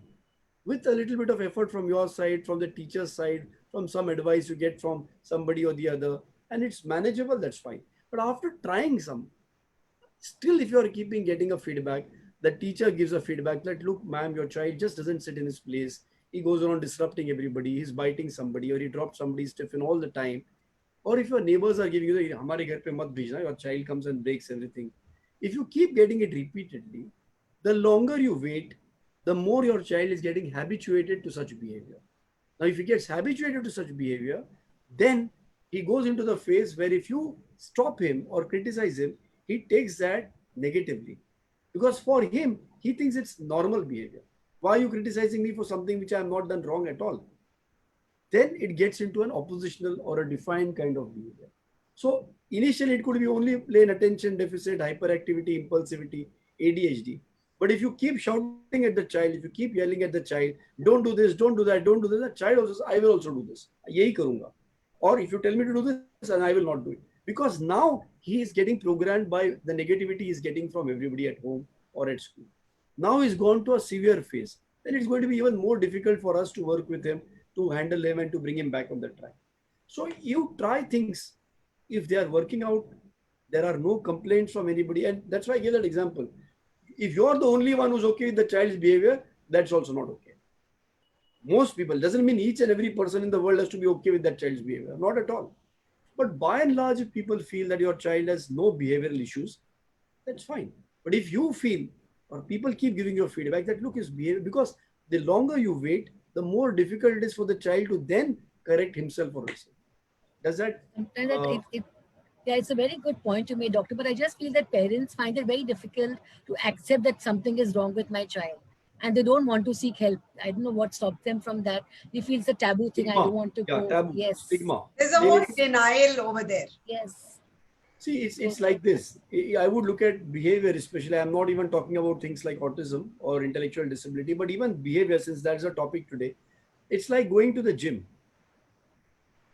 with a little bit of effort from your side, from the teacher's side, from some advice you get from somebody or the other, and it's manageable, that's fine. But after trying some, still if you are keeping getting a feedback, the teacher gives a feedback that look ma'am, your child just doesn't sit in his place, he goes around disrupting everybody, he's biting somebody, or he drops somebody's tiffin all the time. Or if your neighbors are giving you the hamare ghar pe mat bhejna, your child comes and breaks everything. If you keep getting it repeatedly, the longer you wait, the more your child is getting habituated to such behavior. Now, if he gets habituated to such behavior, then he goes into the phase where if you stop him or criticize him, he takes that negatively. Because for him, he thinks it's normal behavior. Why are you criticizing me for something which I have not done wrong at all? Then it gets into an oppositional or a defined kind of behavior. So initially it could be only plain attention deficit, hyperactivity, impulsivity, ADHD. But if you keep shouting at the child, if you keep yelling at the child, don't do this, don't do that, don't do this, the child also says, I will also do this. Yahi karunga. Or if you tell me to do this, and I will not do it. Because now he is getting programmed by the negativity he is getting from everybody at home or at school. Now he's gone to a severe phase. Then it's going to be even more difficult for us to work with him, to handle him, and to bring him back on the track. So you try things. If they are working out, there are no complaints from anybody. And that's why I gave that example. If you're the only one who's okay with the child's behavior, that's also not okay. Most people, doesn't mean each and every person in the world has to be okay with that child's behavior. Not at all. But by and large, if people feel that your child has no behavioral issues, that's fine. But if you feel or people keep giving you feedback that look his behavior, because the longer you wait, the more difficult it is for the child to then correct himself or herself. Does that? And that yeah, it's a very good point you made, doctor. But I just feel that parents find it very difficult to accept that something is wrong with my child, and they don't want to seek help. I don't know what stops them from that. They feel it's a taboo thing. I don't Stigma. want to Yeah, go. taboo, Yes, stigma. There's a They whole need to, denial over there. yes. see, So it's like this. I would look at behavior, especially. I'm not even talking about things like autism or intellectual disability, but even behavior, since that's a topic today, it's like going to the gym.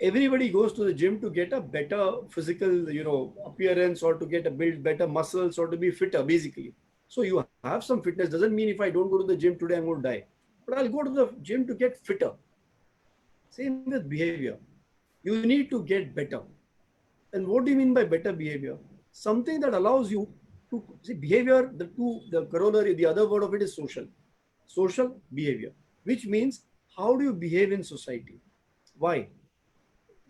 Everybody goes to the gym to get a better physical, appearance, or to get a build better muscles, or to be fitter, basically. So you have some fitness. Doesn't mean if I don't go to the gym today, I'm going to die. But I'll go to the gym to get fitter. Same with behavior. You need to get better. And what do you mean by better behavior? Something that allows you to see behavior, the corollary, the other word of it is social. Social behavior, which means how do you behave in society? Why?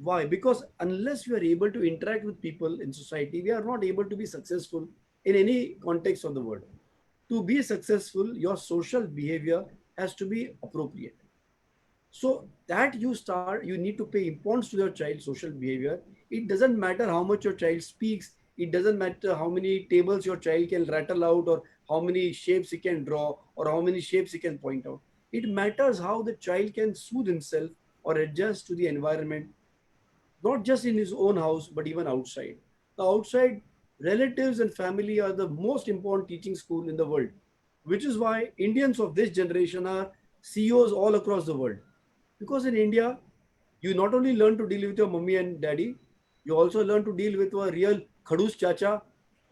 Why? Because unless we are able to interact with people in society, we are not able to be successful in any context of the world. To be successful, your social behavior has to be appropriate. So that you need to pay importance to your child's social behavior. It doesn't matter how much your child speaks. It doesn't matter how many tables your child can rattle out, or how many shapes he can draw, or how many shapes he can point out. It matters how the child can soothe himself or adjust to the environment, not just in his own house, but even outside. The outside, relatives and family are the most important teaching school in the world, which is why Indians of this generation are CEOs all across the world. Because in India, you not only learn to deal with your mummy and daddy, you also learn to deal with a real khadus chacha,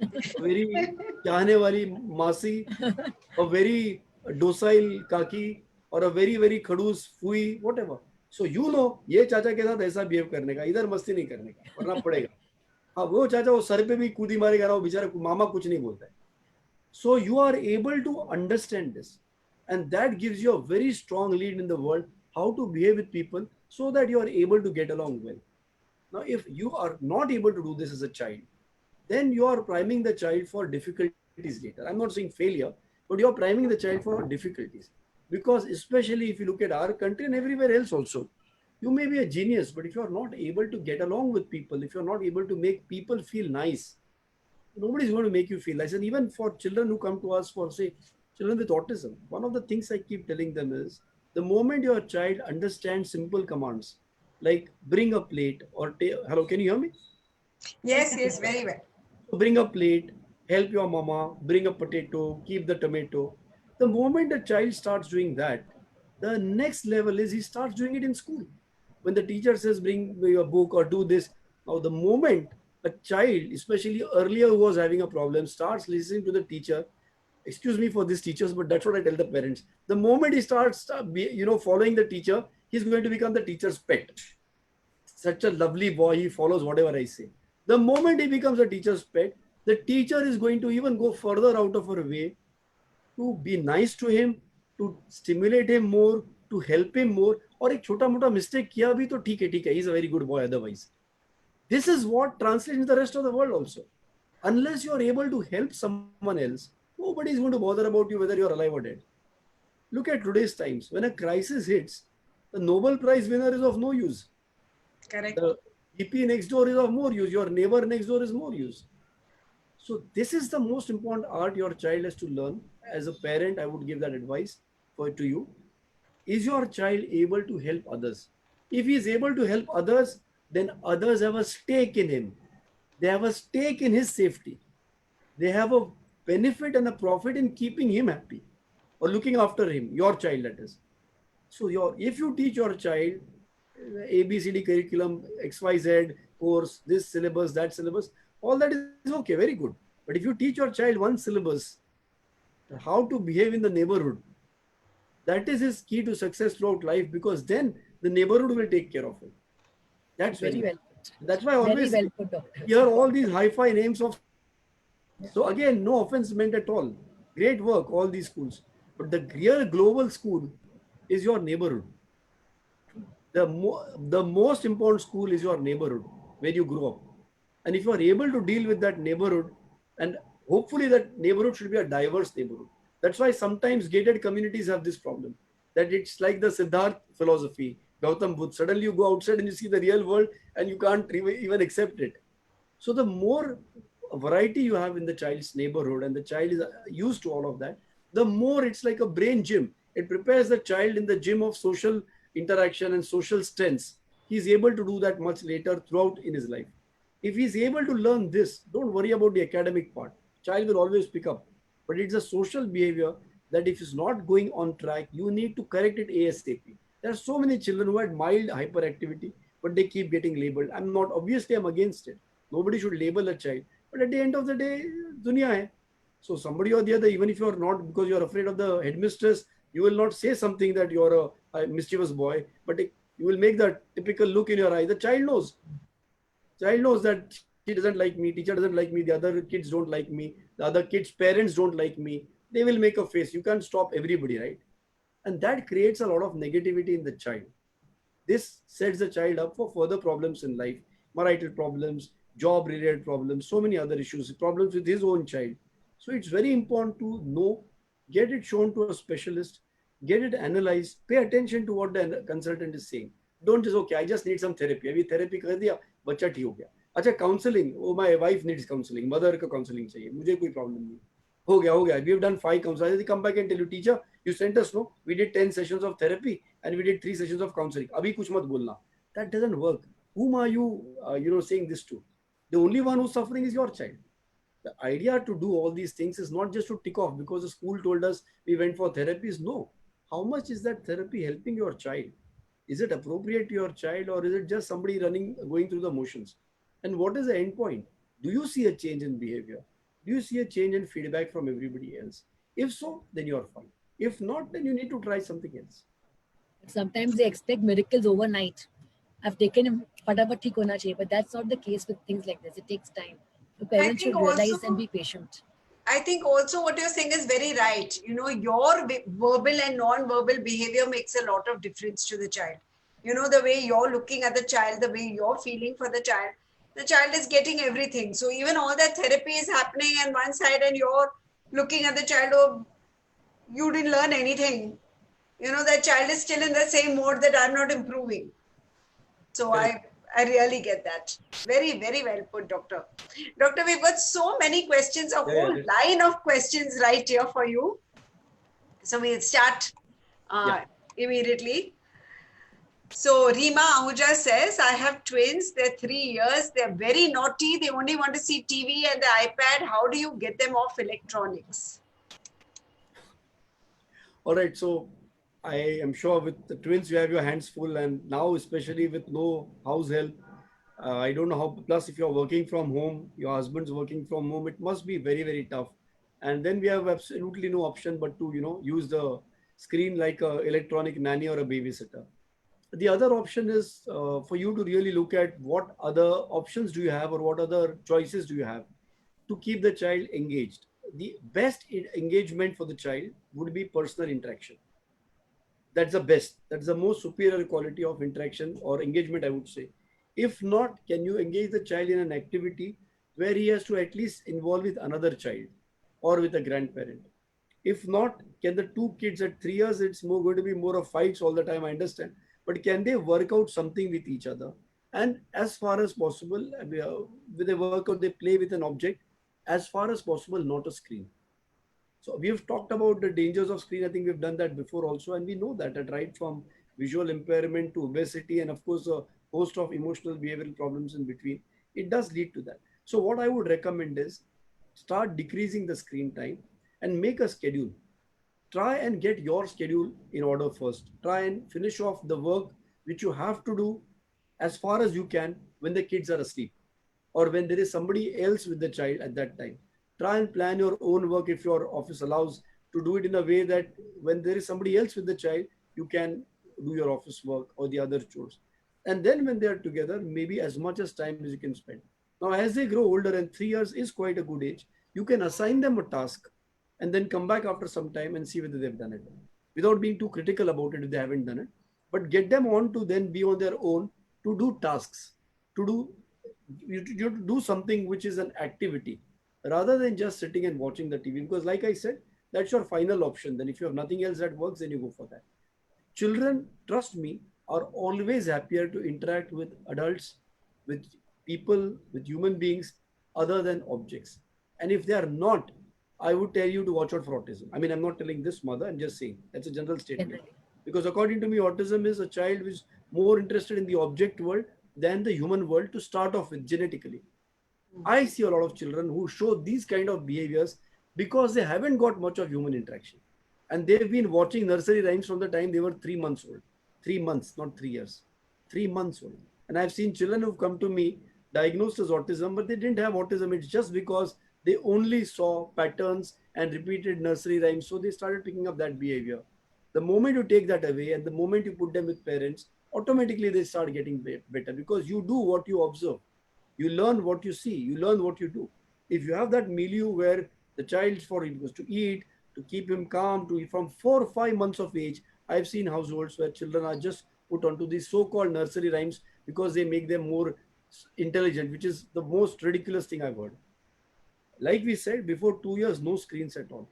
a very chahne wali masi, a very docile kaki, or a very very खड़ूस फुई, whatever. So you know ये चाचा के साथ ऐसा behave करने का, इधर मस्ती नहीं करने का, वरना पड़ेगा. हाँ, वो चाचा वो सर पे भी कूदी मारेगा ना, वो बेचारा मामा कुछ नहीं बोलता है. So you are able to understand this, and that gives you a very strong lead in the world how to behave with people so that you are able to get along well. Now, if you are not able to do this as a child, then you are priming the child for difficulty later. I'm not saying failure, but you're priming the child for difficulties. Because especially if you look at our country and everywhere else also, you may be a genius, but if you're not able to get along with people, if you're not able to make people feel nice, nobody's going to make you feel nice. And even for children who come to us for, say, children with autism, one of the things I keep telling them is the moment your child understands simple commands like bring a plate or hello, can you hear me? Yes, yes, very well. So bring a plate, help your mama, bring a potato, keep the tomato. The moment the child starts doing that, the next level is he starts doing it in school. When the teacher says bring your book or do this, now the moment a child, especially earlier who was having a problem, starts listening to the teacher, excuse me for these teachers, but that's what I tell the parents. The moment he starts, following the teacher, he's going to become the teacher's pet. Such a lovely boy, he follows whatever I say. The moment he becomes a teacher's pet, the teacher is going to even go further out of her way to be nice to him, to stimulate him more, to help him more. और एक छोटा मोटा mistake किया भी तो ठीक है, he's a very good boy otherwise. This is what translates in the rest of the world also. Unless you are able to help someone else, nobody is going to bother about you whether you are alive or dead. Look at today's times. When a crisis hits, the Nobel Prize winner is of no use. Correct. The EP next door is of more use. Your neighbor next door is more use. So this is the most important art your child has to learn. As a parent, I would give that advice to you. Is your child able to help others? If he is able to help others, then others have a stake in him. They have a stake in his safety. They have a benefit and a profit in keeping him happy or looking after him, your child that is. So if you teach your child ABCD curriculum, XYZ course, this syllabus, that syllabus, all that is okay, very good. But if you teach your child one syllabus, how to behave in the neighborhood, that is his key to success throughout life, because then the neighborhood will take care of him. That's very well put. That's why I always Very well put, doctor. hear all these hi-fi names of. So again, no offense meant at all. Great work, all these schools. But the real global school is your neighborhood. The most important school is your neighborhood, where you grow up. And if you are able to deal with that neighborhood, and hopefully that neighborhood should be a diverse neighborhood. That's why sometimes gated communities have this problem, that it's like the Siddharth philosophy, Gautam Buddha. Suddenly you go outside and you see the real world and you can't even accept it. So the more variety you have in the child's neighborhood and the child is used to all of that, the more it's like a brain gym. It prepares the child in the gym of social interaction and social strengths. He's able to do that much later throughout in his life. If he's able to learn this, don't worry about the academic part. Child will always pick up. But it's a social behavior that if it's not going on track, you need to correct it ASAP. There are so many children who had mild hyperactivity, but they keep getting labeled. Obviously I'm against it. Nobody should label a child. But at the end of the day, dunya hai. So somebody or the other, even if you're not, because you're afraid of the headmistress, you will not say something that you're a mischievous boy, but you will make the typical look in your eye. The child knows. Child knows that she doesn't like me, teacher doesn't like me, the other kids don't like me, the other kids' parents don't like me. They will make a face. You can't stop everybody, right? And that creates a lot of negativity in the child. This sets the child up for further problems in life, marital problems, job-related problems, so many other issues, problems with his own child. So it's very important to know, get it shown to a specialist, get it analyzed, pay attention to what the consultant is saying. Don't just, okay, I just need some therapy. अभी therapy कर दिया, बच्चा ठीक हो गया. अच्छा, counseling, oh, my wife needs counseling, mother का counseling चाहिए, मुझे कोई problem नहीं. हो गया. We have done 5 counseling. They come back and tell you, teacher, you sent us, no? We did 10 sessions of therapy and we did 3 sessions of counseling. अभी कुछ मत बोलना. That doesn't work. Whom are you, saying this to? The only one who's suffering is your child. The idea to do all these things is not just to tick off because the school told us we went for therapies. No. How much is that therapy helping your child? Is it appropriate to your child, or is it just somebody going through the motions? And what is the end point? Do you see a change in behavior? Do you see a change in feedback from everybody else? If so, then you're fine. If not, then you need to try something else. Sometimes they expect miracles overnight. I've taken him, fatapat theek hona chahiye, but that's not the case with things like this. It takes time. The parents should realize and be patient. I think also what you're saying is very right. Your verbal and non-verbal behavior makes a lot of difference to the child. The way you're looking at the child, the way you're feeling for the child is getting everything. So even all that therapy is happening on one side and you're looking at the child, oh, you didn't learn anything. That child is still in the same mode that I'm not improving. So Correct. I really get that. Very, very well put, Doctor. Doctor, we've got so many questions, a Yeah, yeah, whole line of questions right here for you. So we'll start yeah. uh, immediately. So Rima Ahuja says, I have twins. They're 3 years. They're very naughty. They only want to see TV and the iPad. How do you get them off electronics? All right. So I am sure with the twins, you have your hands full, and now, especially with no house help, I don't know how. Plus, if you're working from home, your husband's working from home, it must be very, very tough. And then we have absolutely no option but to, use the screen like a electronic nanny or a babysitter. The other option is for you to really look at what other options do you have or what other choices do you have to keep the child engaged. The best engagement for the child would be personal interaction. That's the best. That's the most superior quality of interaction or engagement, I would say. If not, can you engage the child in an activity where he has to at least involve with another child or with a grandparent? If not, can the two kids at 3 years, it's more going to be more of fights all the time, I understand. But can they work out something with each other? And as far as possible, with a workout, they play with an object, as far as possible, not a screen. So we've talked about the dangers of screen. I think we've done that before also, and we know that right from visual impairment to obesity, and of course a host of emotional behavioral problems in between, it does lead to that. So what I would recommend is start decreasing the screen time and make a schedule. Try and get your schedule in order first. Try and finish off the work which you have to do as far as you can when the kids are asleep or when there is somebody else with the child at that time. Try and plan your own work if your office allows to do it in a way that when there is somebody else with the child, you can do your office work or the other chores. And then when they are together, maybe as much as time as you can spend. Now, as they grow older, and 3 years is quite a good age, you can assign them a task and then come back after some time and see whether they've done it without being too critical about it if they haven't done it. But get them on to then be on their own to do tasks, to do you do something which is an activity rather than just sitting and watching the TV. Because, like I said, that's your final option. Then, if you have nothing else that works, then you go for that. Children, trust me, are always happier to interact with adults, with people, with human beings other than objects. And if they are not, I would tell you to watch out for autism. I mean, I'm not telling this mother, I'm just saying that's a general statement. Generally. Because according to me, autism is a child which is more interested in the object world than the human world to start off with genetically. I see a lot of children who show these kind of behaviors because they haven't got much of human interaction. And they've been watching nursery rhymes from the time they were 3 months old. 3 months, not 3 years. 3 months old. And I've seen children who've come to me diagnosed as autism, but they didn't have autism. It's just because they only saw patterns and repeated nursery rhymes. So they started picking up that behavior. The moment you take that away and the moment you put them with parents, automatically they start getting better because you do what you observe. You learn what you see, you learn what you do. If you have that milieu where the child for it was to eat, to keep him calm, to from 4 or 5 months of age, I've seen households where children are just put onto these so-called nursery rhymes because they make them more intelligent, which is the most ridiculous thing I've heard. Like we said, before 2 years, no screens at all.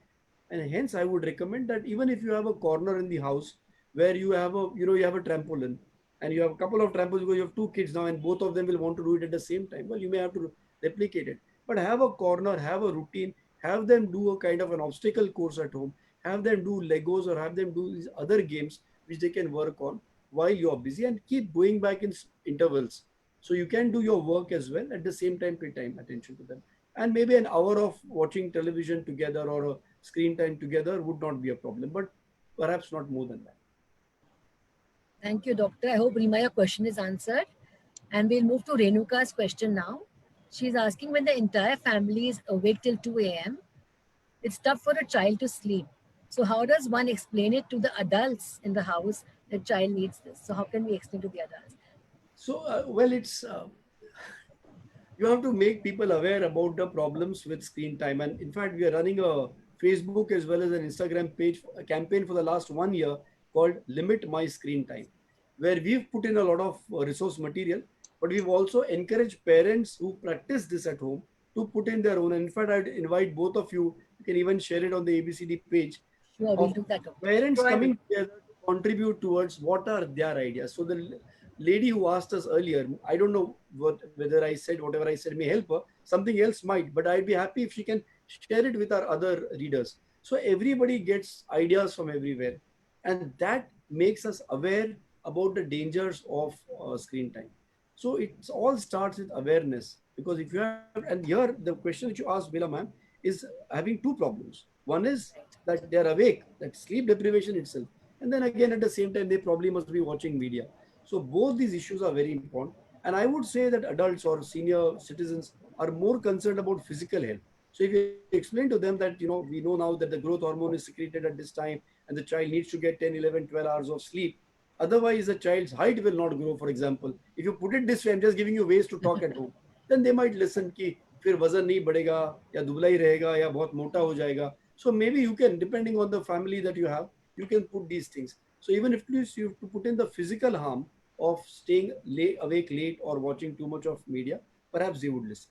And hence, I would recommend that even if you have a corner in the house where you have you have a trampoline and you have a couple of trampolines because you have two kids now and both of them will want to do it at the same time, well, you may have to replicate it. But have a corner, have a routine, have them do a kind of an obstacle course at home, have them do Legos or have them do these other games which they can work on while you're busy and keep going back in intervals. So you can do your work as well at the same time, pay time attention to them. And maybe an hour of watching television together or a screen time together would not be a problem, but perhaps not more than that. Thank you, Doctor. I hope, Rima, your question is answered. And we'll move to Renuka's question now. She's asking, when the entire family is awake till 2 a.m., it's tough for a child to sleep. So how does one explain it to the adults in the house that child needs this? So how can we explain to the adults? So, well, it's you have to make people aware about the problems with screen time. And in fact, we are running a Facebook as well as an Instagram page, a campaign for the last 1 year called Limit My Screen Time, where we've put in a lot of resource material, but we've also encouraged parents who practice this at home to put in their own. And in fact, I'd invite both of you. You can even share it on the ABCD page Sure, we'll of do that. Okay. parents Surely. coming together to contribute towards what are their ideas. So the lady who asked us earlier, I don't know whether I said whatever I said may help her. Something else might, but I'd be happy if she can share it with our other readers. So everybody gets ideas from everywhere, and that makes us aware about the dangers of screen time. So it all starts with awareness, because if you have, and here the question that you asked, Bila ma'am, is having two problems. One is Right. that they are awake, that sleep deprivation itself, and then again at the same time they probably must be watching media. So both these issues are very important, and I would say that adults or senior citizens are more concerned about physical health. So if you explain to them that we know now that the growth hormone is secreted at this time and the child needs to get 10, 11, 12 hours of sleep, otherwise the child's height will not grow, for example. If you put it this way, I'm just giving you ways to talk at home, then they might listen कि फिर वजन नहीं बढ़ेगा या दुबला ही रहेगा या बहुत मोटा हो जाएगा. So maybe you can, depending on the family that you have, you can put these things. So even if you have to put in the physical harm of staying awake late or watching too much of media, perhaps they would listen.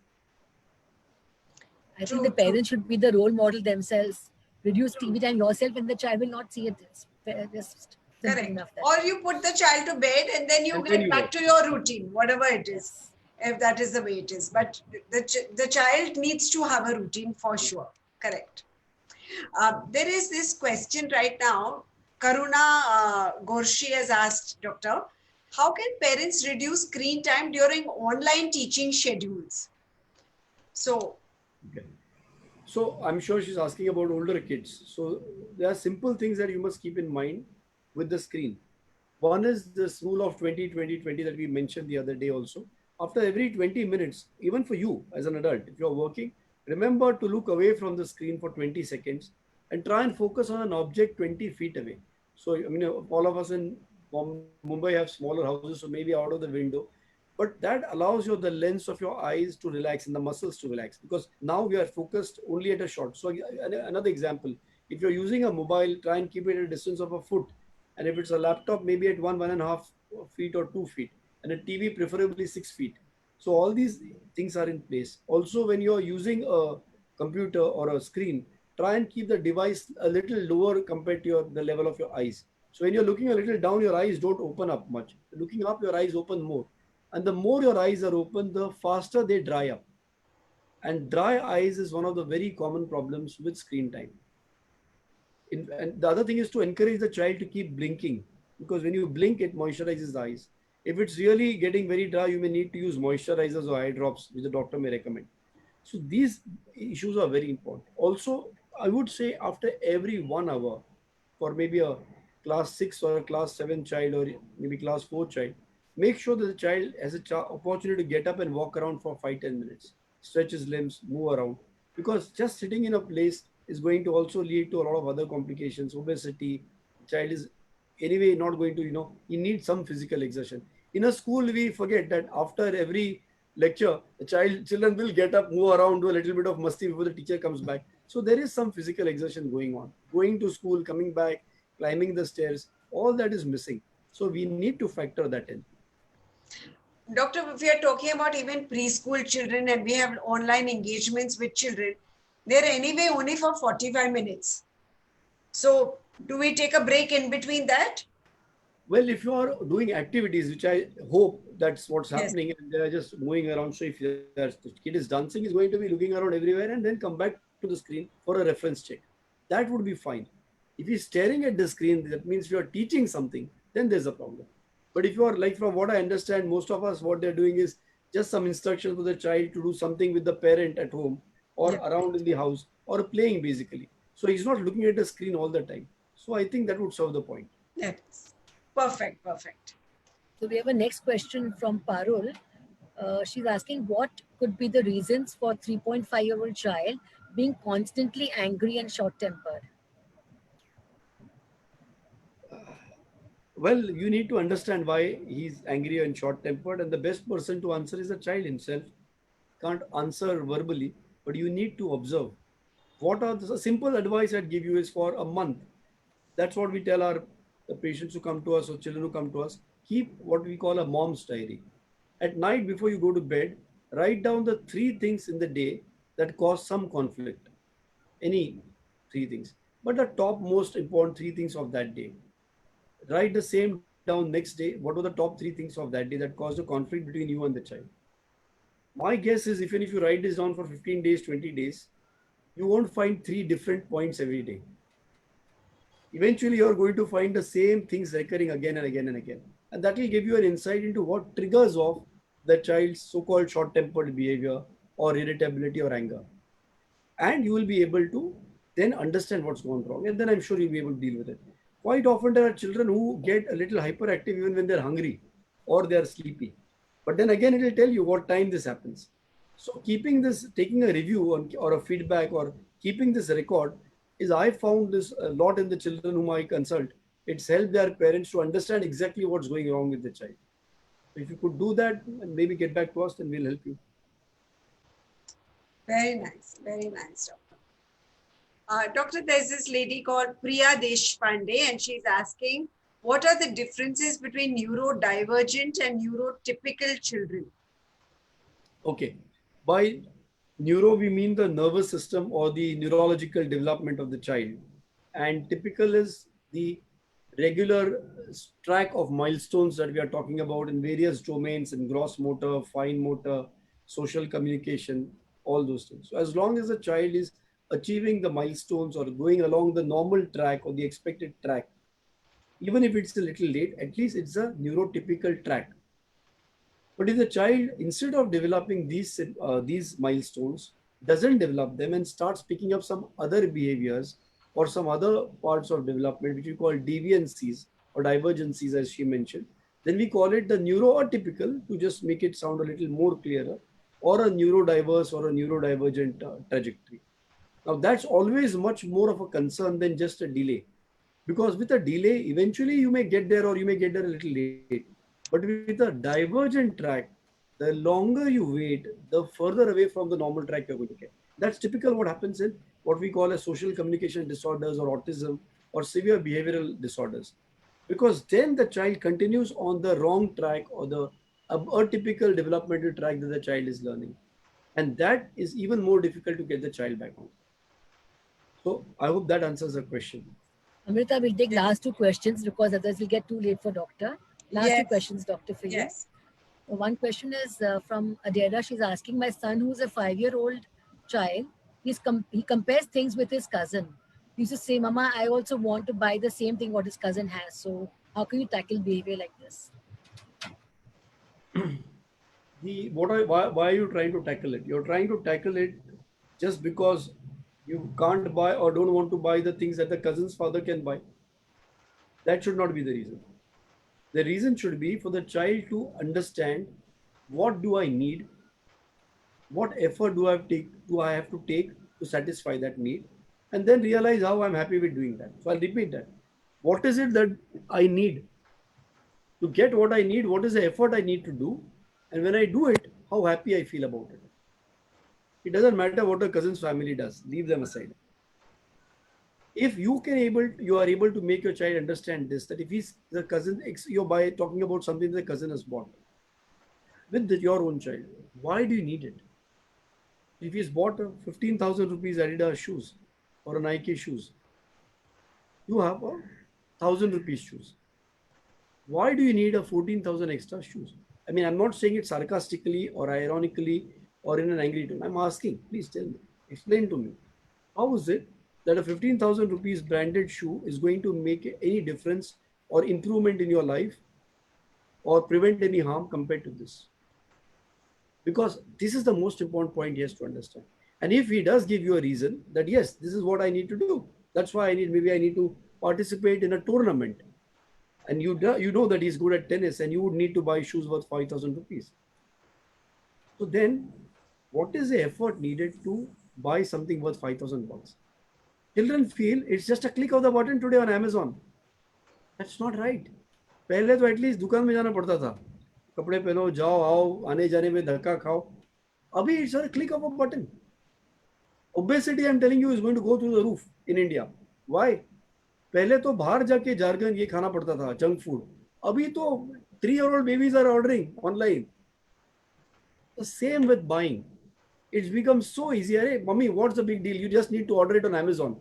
I think the True, true. parents should be the role model themselves. Reduce TV time yourself, and the child will not see it. It's just simple Correct. enough. That Or you put the child to bed and then you And then get you back watch. to your routine, whatever it is, yes, if that is the way it is. But the child needs to have a routine for sure. Correct. There is this question right now. Karuna Gorshi has asked, Doctor, how can parents reduce screen time during online teaching schedules? So, Okay. So I'm sure she's asking about older kids. So there are simple things that you must keep in mind with the screen. One is this rule of 20-20-20 that we mentioned the other day also. After every 20 minutes, even for you as an adult, if you're working, remember to look away from the screen for 20 seconds and try and focus on an object 20 feet away. So, I mean, all of us in Mumbai have smaller houses, so maybe out of the window. But that allows you the lens of your eyes to relax and the muscles to relax, because now we are focused only at a shot. So, another example, if you're using a mobile, try and keep it at a distance of a foot, and if it's a laptop, maybe at 1.5 feet or 2 feet, and a TV preferably 6 feet. So all these things are in place. Also, when you're using a computer or a screen, try and keep the device a little lower compared to the level of your eyes. So when you're looking a little down, your eyes don't open up much. Looking up, your eyes open more, and the more your eyes are open, the faster they dry up. And dry eyes is one of the very common problems with screen time. And the other thing is to encourage the child to keep blinking, because when you blink, it moisturizes the eyes. If it's really getting very dry, you may need to use moisturizers or eye drops, which the doctor may recommend. So these issues are very important. Also, I would say after every 1 hour, for maybe a class 6 or a class 7 child or maybe class 4 child, make sure that the child has a opportunity to get up and walk around for 5-10 minutes, stretch his limbs, move around, because just sitting in a place is going to also lead to a lot of other complications, obesity. The child is anyway not going to, he needs some physical exertion. In a school, we forget that after every lecture, the children will get up, move around, do a little bit of musty before the teacher comes back. So there is some physical exertion going on. Going to school, coming back, climbing the stairs, all that is missing. So we need to factor that in. Doctor, if we are talking about even preschool children and we have online engagements with children, they're anyway only for 45 minutes. So, do we take a break in between that? Well, if you are doing activities, which I hope that's what's Yes. happening, and they're just moving around. So if the kid is dancing, he's going to be looking around everywhere and then come back to the screen for a reference check. That would be fine. If he's staring at the screen, that means you are teaching something, then there's a problem. But if you are, like, from what I understand, most of us, what they're doing is just some instructions for the child to do something with the parent at home or Yeah. around in the house or playing basically. So he's not looking at the screen all the time. So I think that would serve the point. Yes. Perfect. Perfect. so we have a next question from Parul. She's asking what could be the reasons for 3.5-year-old child being constantly angry and short-tempered. Well, you need to understand why he's angry and short tempered, and the best person to answer is the child himself. Can't answer verbally, but you need to observe. What are the simple advice I'd give you is for a month. That's what we tell our the patients who come to us or children who come to us. Keep what we call a mom's diary. At night before you go to bed, write down the three things in the day that cause some conflict. Any three things. But the top most important three things of that day. Write the same down next day. What were the top three things of that day that caused a conflict between you and the child? My guess is even if you write this down for 15 days, 20 days, you won't find three different points every day. Eventually, you're going to find the same things recurring again and again and again. And that will give you an insight into what triggers off the child's so called short tempered behavior or irritability or anger. And you will be able to then understand what's gone wrong. And then I'm sure you'll be able to deal with it. Quite often, there are children who get a little hyperactive even when they're hungry or they're sleepy. But then again, it will tell you what time this happens. So, keeping this, taking a review on, or a feedback or keeping this record is, I found this a lot in the children whom I consult. It's helped their parents to understand exactly what's going wrong with the child. So if you could do that and maybe get back to us, then we'll help you. Very nice, doctor. Doctor, there's this lady called Priya Deshpande, and she's asking, what are the differences between neurodivergent and neurotypical children? Okay. By neuro, we mean the nervous system or the neurological development of the child. And typical is the regular track of milestones that we are talking about in various domains in gross motor, fine motor, social communication, all those things. So, as long as a child is achieving the milestones or going along the normal track or the expected track, even if it's a little late, at least it's a neurotypical track. But if the child, instead of developing these milestones, doesn't develop them and starts picking up some other behaviors or some other parts of development, which we call deviancies or divergencies, as she mentioned, then we call it the neuroatypical to just make it sound a little more clearer, or a neurodiverse or a neurodivergent trajectory. Now, that's always much more of a concern than just a delay. Because with a delay, eventually you may get there or you may get there a little late. But with a divergent track, the longer you wait, the further away from the normal track you're going to get. That's typical what happens in what we call as social communication disorders or autism or severe behavioral disorders. Because then the child continues on the wrong track or the atypical developmental track that the child is learning. And that is even more difficult to get the child back on. So I hope that answers the question. Amrita, we'll take last two questions because otherwise we'll get too late for doctor. Last two questions, doctor, for you. Yes. One question is from Adela. She's asking, my son, who's a 5-year-old child, he compares things with his cousin. He used to say, Mama, I also want to buy the same thing what his cousin has. So how can you tackle behavior like this? Why are you trying to tackle it? You're trying to tackle it just because you can't buy or don't want to buy the things that the cousin's father can buy. That should not be the reason. The reason should be for the child to understand, what do I need, what effort do I have to take to satisfy that need, and then realize how I'm happy with doing that. So I'll repeat that. What is it that I need? To get what I need, what is the effort I need to do? And when I do it, how happy I feel about it. It doesn't matter what a cousin's family does, leave them aside. If you are able to make your child understand this, that if he's the cousin, you're by talking about something the cousin has bought with your own child, why do you need it? If he's bought a 15,000 rupees Adidas shoes or a Nike shoes, you have a 1,000 rupees shoes. Why do you need a 14,000 extra shoes? I mean, I'm not saying it sarcastically or ironically or in an angry tone. I'm asking, please tell me, explain to me. How is it that a 15,000 rupees branded shoe is going to make any difference or improvement in your life or prevent any harm compared to this? Because this is the most important point he has to understand. And if he does give you a reason that, yes, this is what I need to do, that's why maybe I need to participate in a tournament. And you know that he's good at tennis and you would need to buy shoes worth 5,000 rupees. So then, what is the effort needed to buy something worth 5,000 bucks? Children feel it's just a click of the button today on Amazon. That's not right. पहले तो at least दुकान में जाना पड़ता था, कपड़े पहनो, जाओ आओ, आने जाने में धक्का खाओ. अभी it's a click of a button. Obesity, I'm telling you, is going to go through the roof in India. Why? पहले तो बाहर जाके जारगन ये खाना पड़ता था, जंक फूड. अभी तो 3-year-old babies are ordering online. The same with buying. It's become so easy. Hey, mommy, what's the big deal? You just need to order it on Amazon.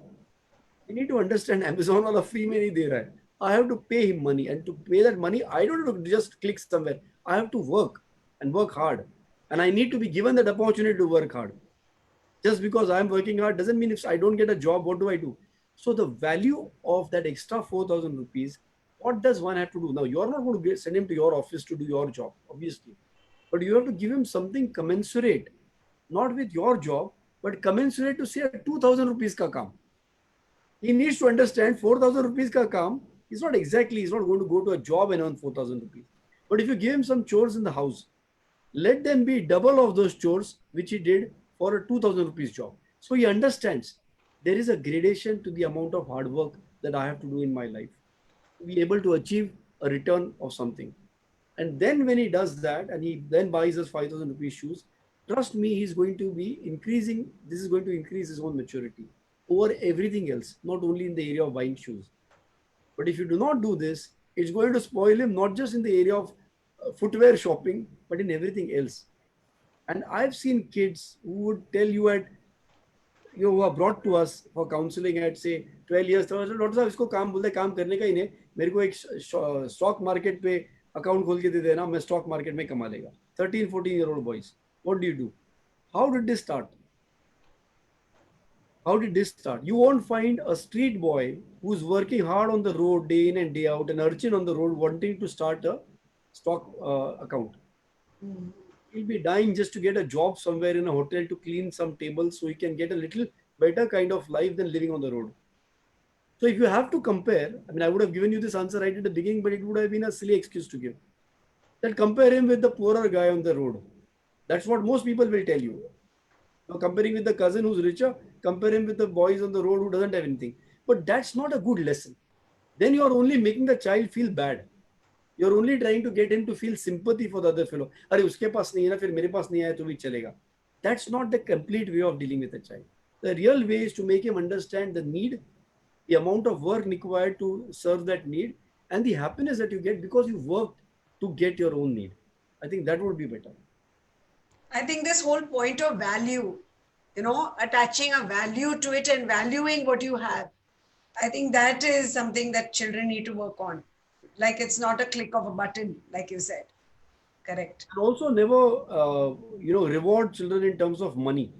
You need to understand Amazon wala free mein nahi de raha hai. I have to pay him money, and to pay that money, I don't have to just click somewhere. I have to work and work hard, and I need to be given that opportunity to work hard. Just because I'm working hard doesn't mean if I don't get a job, what do I do? So the value of that extra 4,000 rupees, what does one have to do? Now, you're not going to send him to your office to do your job, obviously. But you have to give him something commensurate, not with your job, but commensurate to say a 2,000 rupees ka kaam. He needs to understand 4,000 rupees ka kaam is not exactly, he's not going to go to a job and earn 4,000 rupees. But if you give him some chores in the house, let them be double of those chores which he did for a 2,000 rupees job. So he understands there is a gradation to the amount of hard work that I have to do in my life to be able to achieve a return of something. And then when he does that and he then buys us 5,000 rupees shoes, trust me, he's going to be increasing, this is going to increase his own maturity over everything else, not only in the area of buying shoes. But if you do not do this, it's going to spoil him not just in the area of footwear shopping, but in everything else. And I've seen kids who would tell you at, who are brought to us for counseling at say 12 years, doctor साहब इसको काम बोलते काम करने का ही नहीं, मेरे को एक स्टॉक मार्केट पे अकाउंट खोल के दे देना, मैं स्टॉक मार्केट में कमा लेगा. 13-14-year-old boys, what do you do? How did this start? How did this start? You won't find a street boy who's working hard on the road day in and day out, an urchin on the road wanting to start a stock account. He'll be dying just to get a job somewhere in a hotel to clean some tables so he can get a little better kind of life than living on the road. So if you have to compare, I mean, I would have given you this answer right at the beginning, but it would have been a silly excuse to give. Then compare him with the poorer guy on the road. That's what most people will tell you. Now, comparing with the cousin who's richer, compare him with the boys on the road who doesn't have anything. But that's not a good lesson. Then you're only making the child feel bad. You're only trying to get him to feel sympathy for the other fellow. अरे उसके पास नहीं है ना, फिर मेरे पास नहीं आया तो भी चलेगा. That's not the complete way of dealing with a child. The real way is to make him understand the need, the amount of work required to serve that need, and the happiness that you get because you worked to get your own need. I think that would be better. I think this whole point of value, attaching a value to it and valuing what you have, I think that is something that children need to work on. Like it's not a click of a button, like you said. Correct. And also never, reward children in terms of money.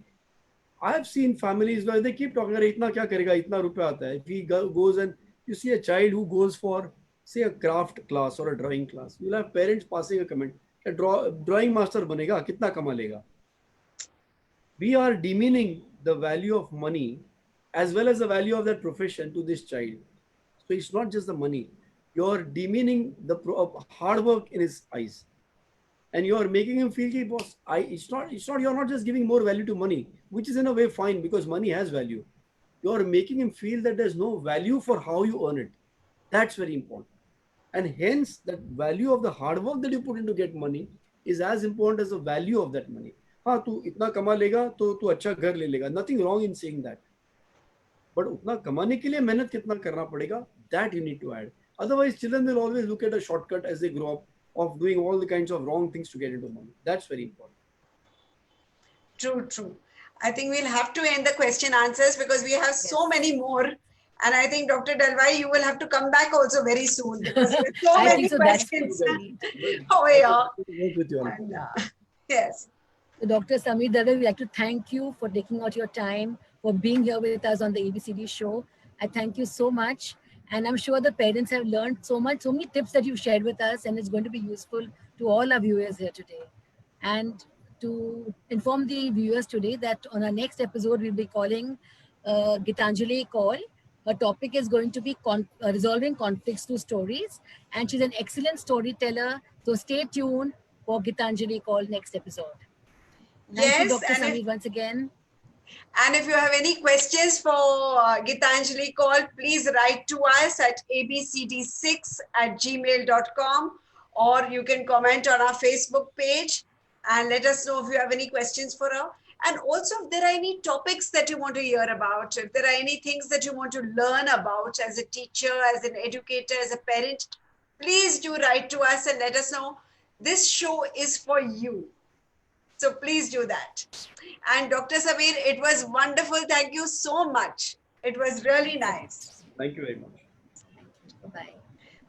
I have seen families where they keep talking, "Arey, itna kya karega, itna rupiya aata hai." If he goes and you see a child who goes for, say, a craft class or a drawing class, you'll have parents passing a comment, drawing master banega, kitna kama lega. We are demeaning the value of money as well as the value of that profession to this child. So it's not just the money. You're demeaning the hard work in his eyes. And you're making him feel that, boss, it's not, you're not just giving more value to money, which is in a way fine because money has value. You're making him feel that there's no value for how you earn it. That's very important. And hence, that value of the hard work that you put in to get money is as important as the value of that money. हाँ तू इतना कमा लेगा तो तू अच्छा घर ले लेगा. Nothing wrong in saying that. But उतना कमाने के लिए मेहनत कितना करना पड़ेगा, that you need to add. Otherwise, children will always look at a shortcut as they grow up of doing all the kinds of wrong things to get into money. That's very important. True. I think we'll have to end the question answers because we have so many more. And I think Dr. Dalwai, you will have to come back also very soon because there are so many questions. Oh, yeah. And, yes. So Dr. Samir Dalvai, we'd like to thank you for taking out your time, for being here with us on the ABCD show. I thank you so much. And I'm sure the parents have learned so many tips that you shared with us, and it's going to be useful to all our viewers here today. And to inform the viewers today that on our next episode, we'll be calling Gitanjali Call. Her topic is going to be resolving conflicts through stories. And she's an excellent storyteller. So stay tuned for Gitanjali Call next episode. Thank you, Dr. Samir, once again. And if you have any questions for Gitanjali Call, please write to us at abcd6@gmail.com, or you can comment on our Facebook page and let us know if you have any questions for her. And also, if there are any topics that you want to hear about, if there are any things that you want to learn about as a teacher, as an educator, as a parent, please do write to us and let us know. This show is for you. So please do that. And Dr. Samir, it was wonderful. Thank you so much. It was really nice. Thank you very much. Bye.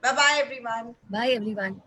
Bye-bye, everyone. Bye, everyone.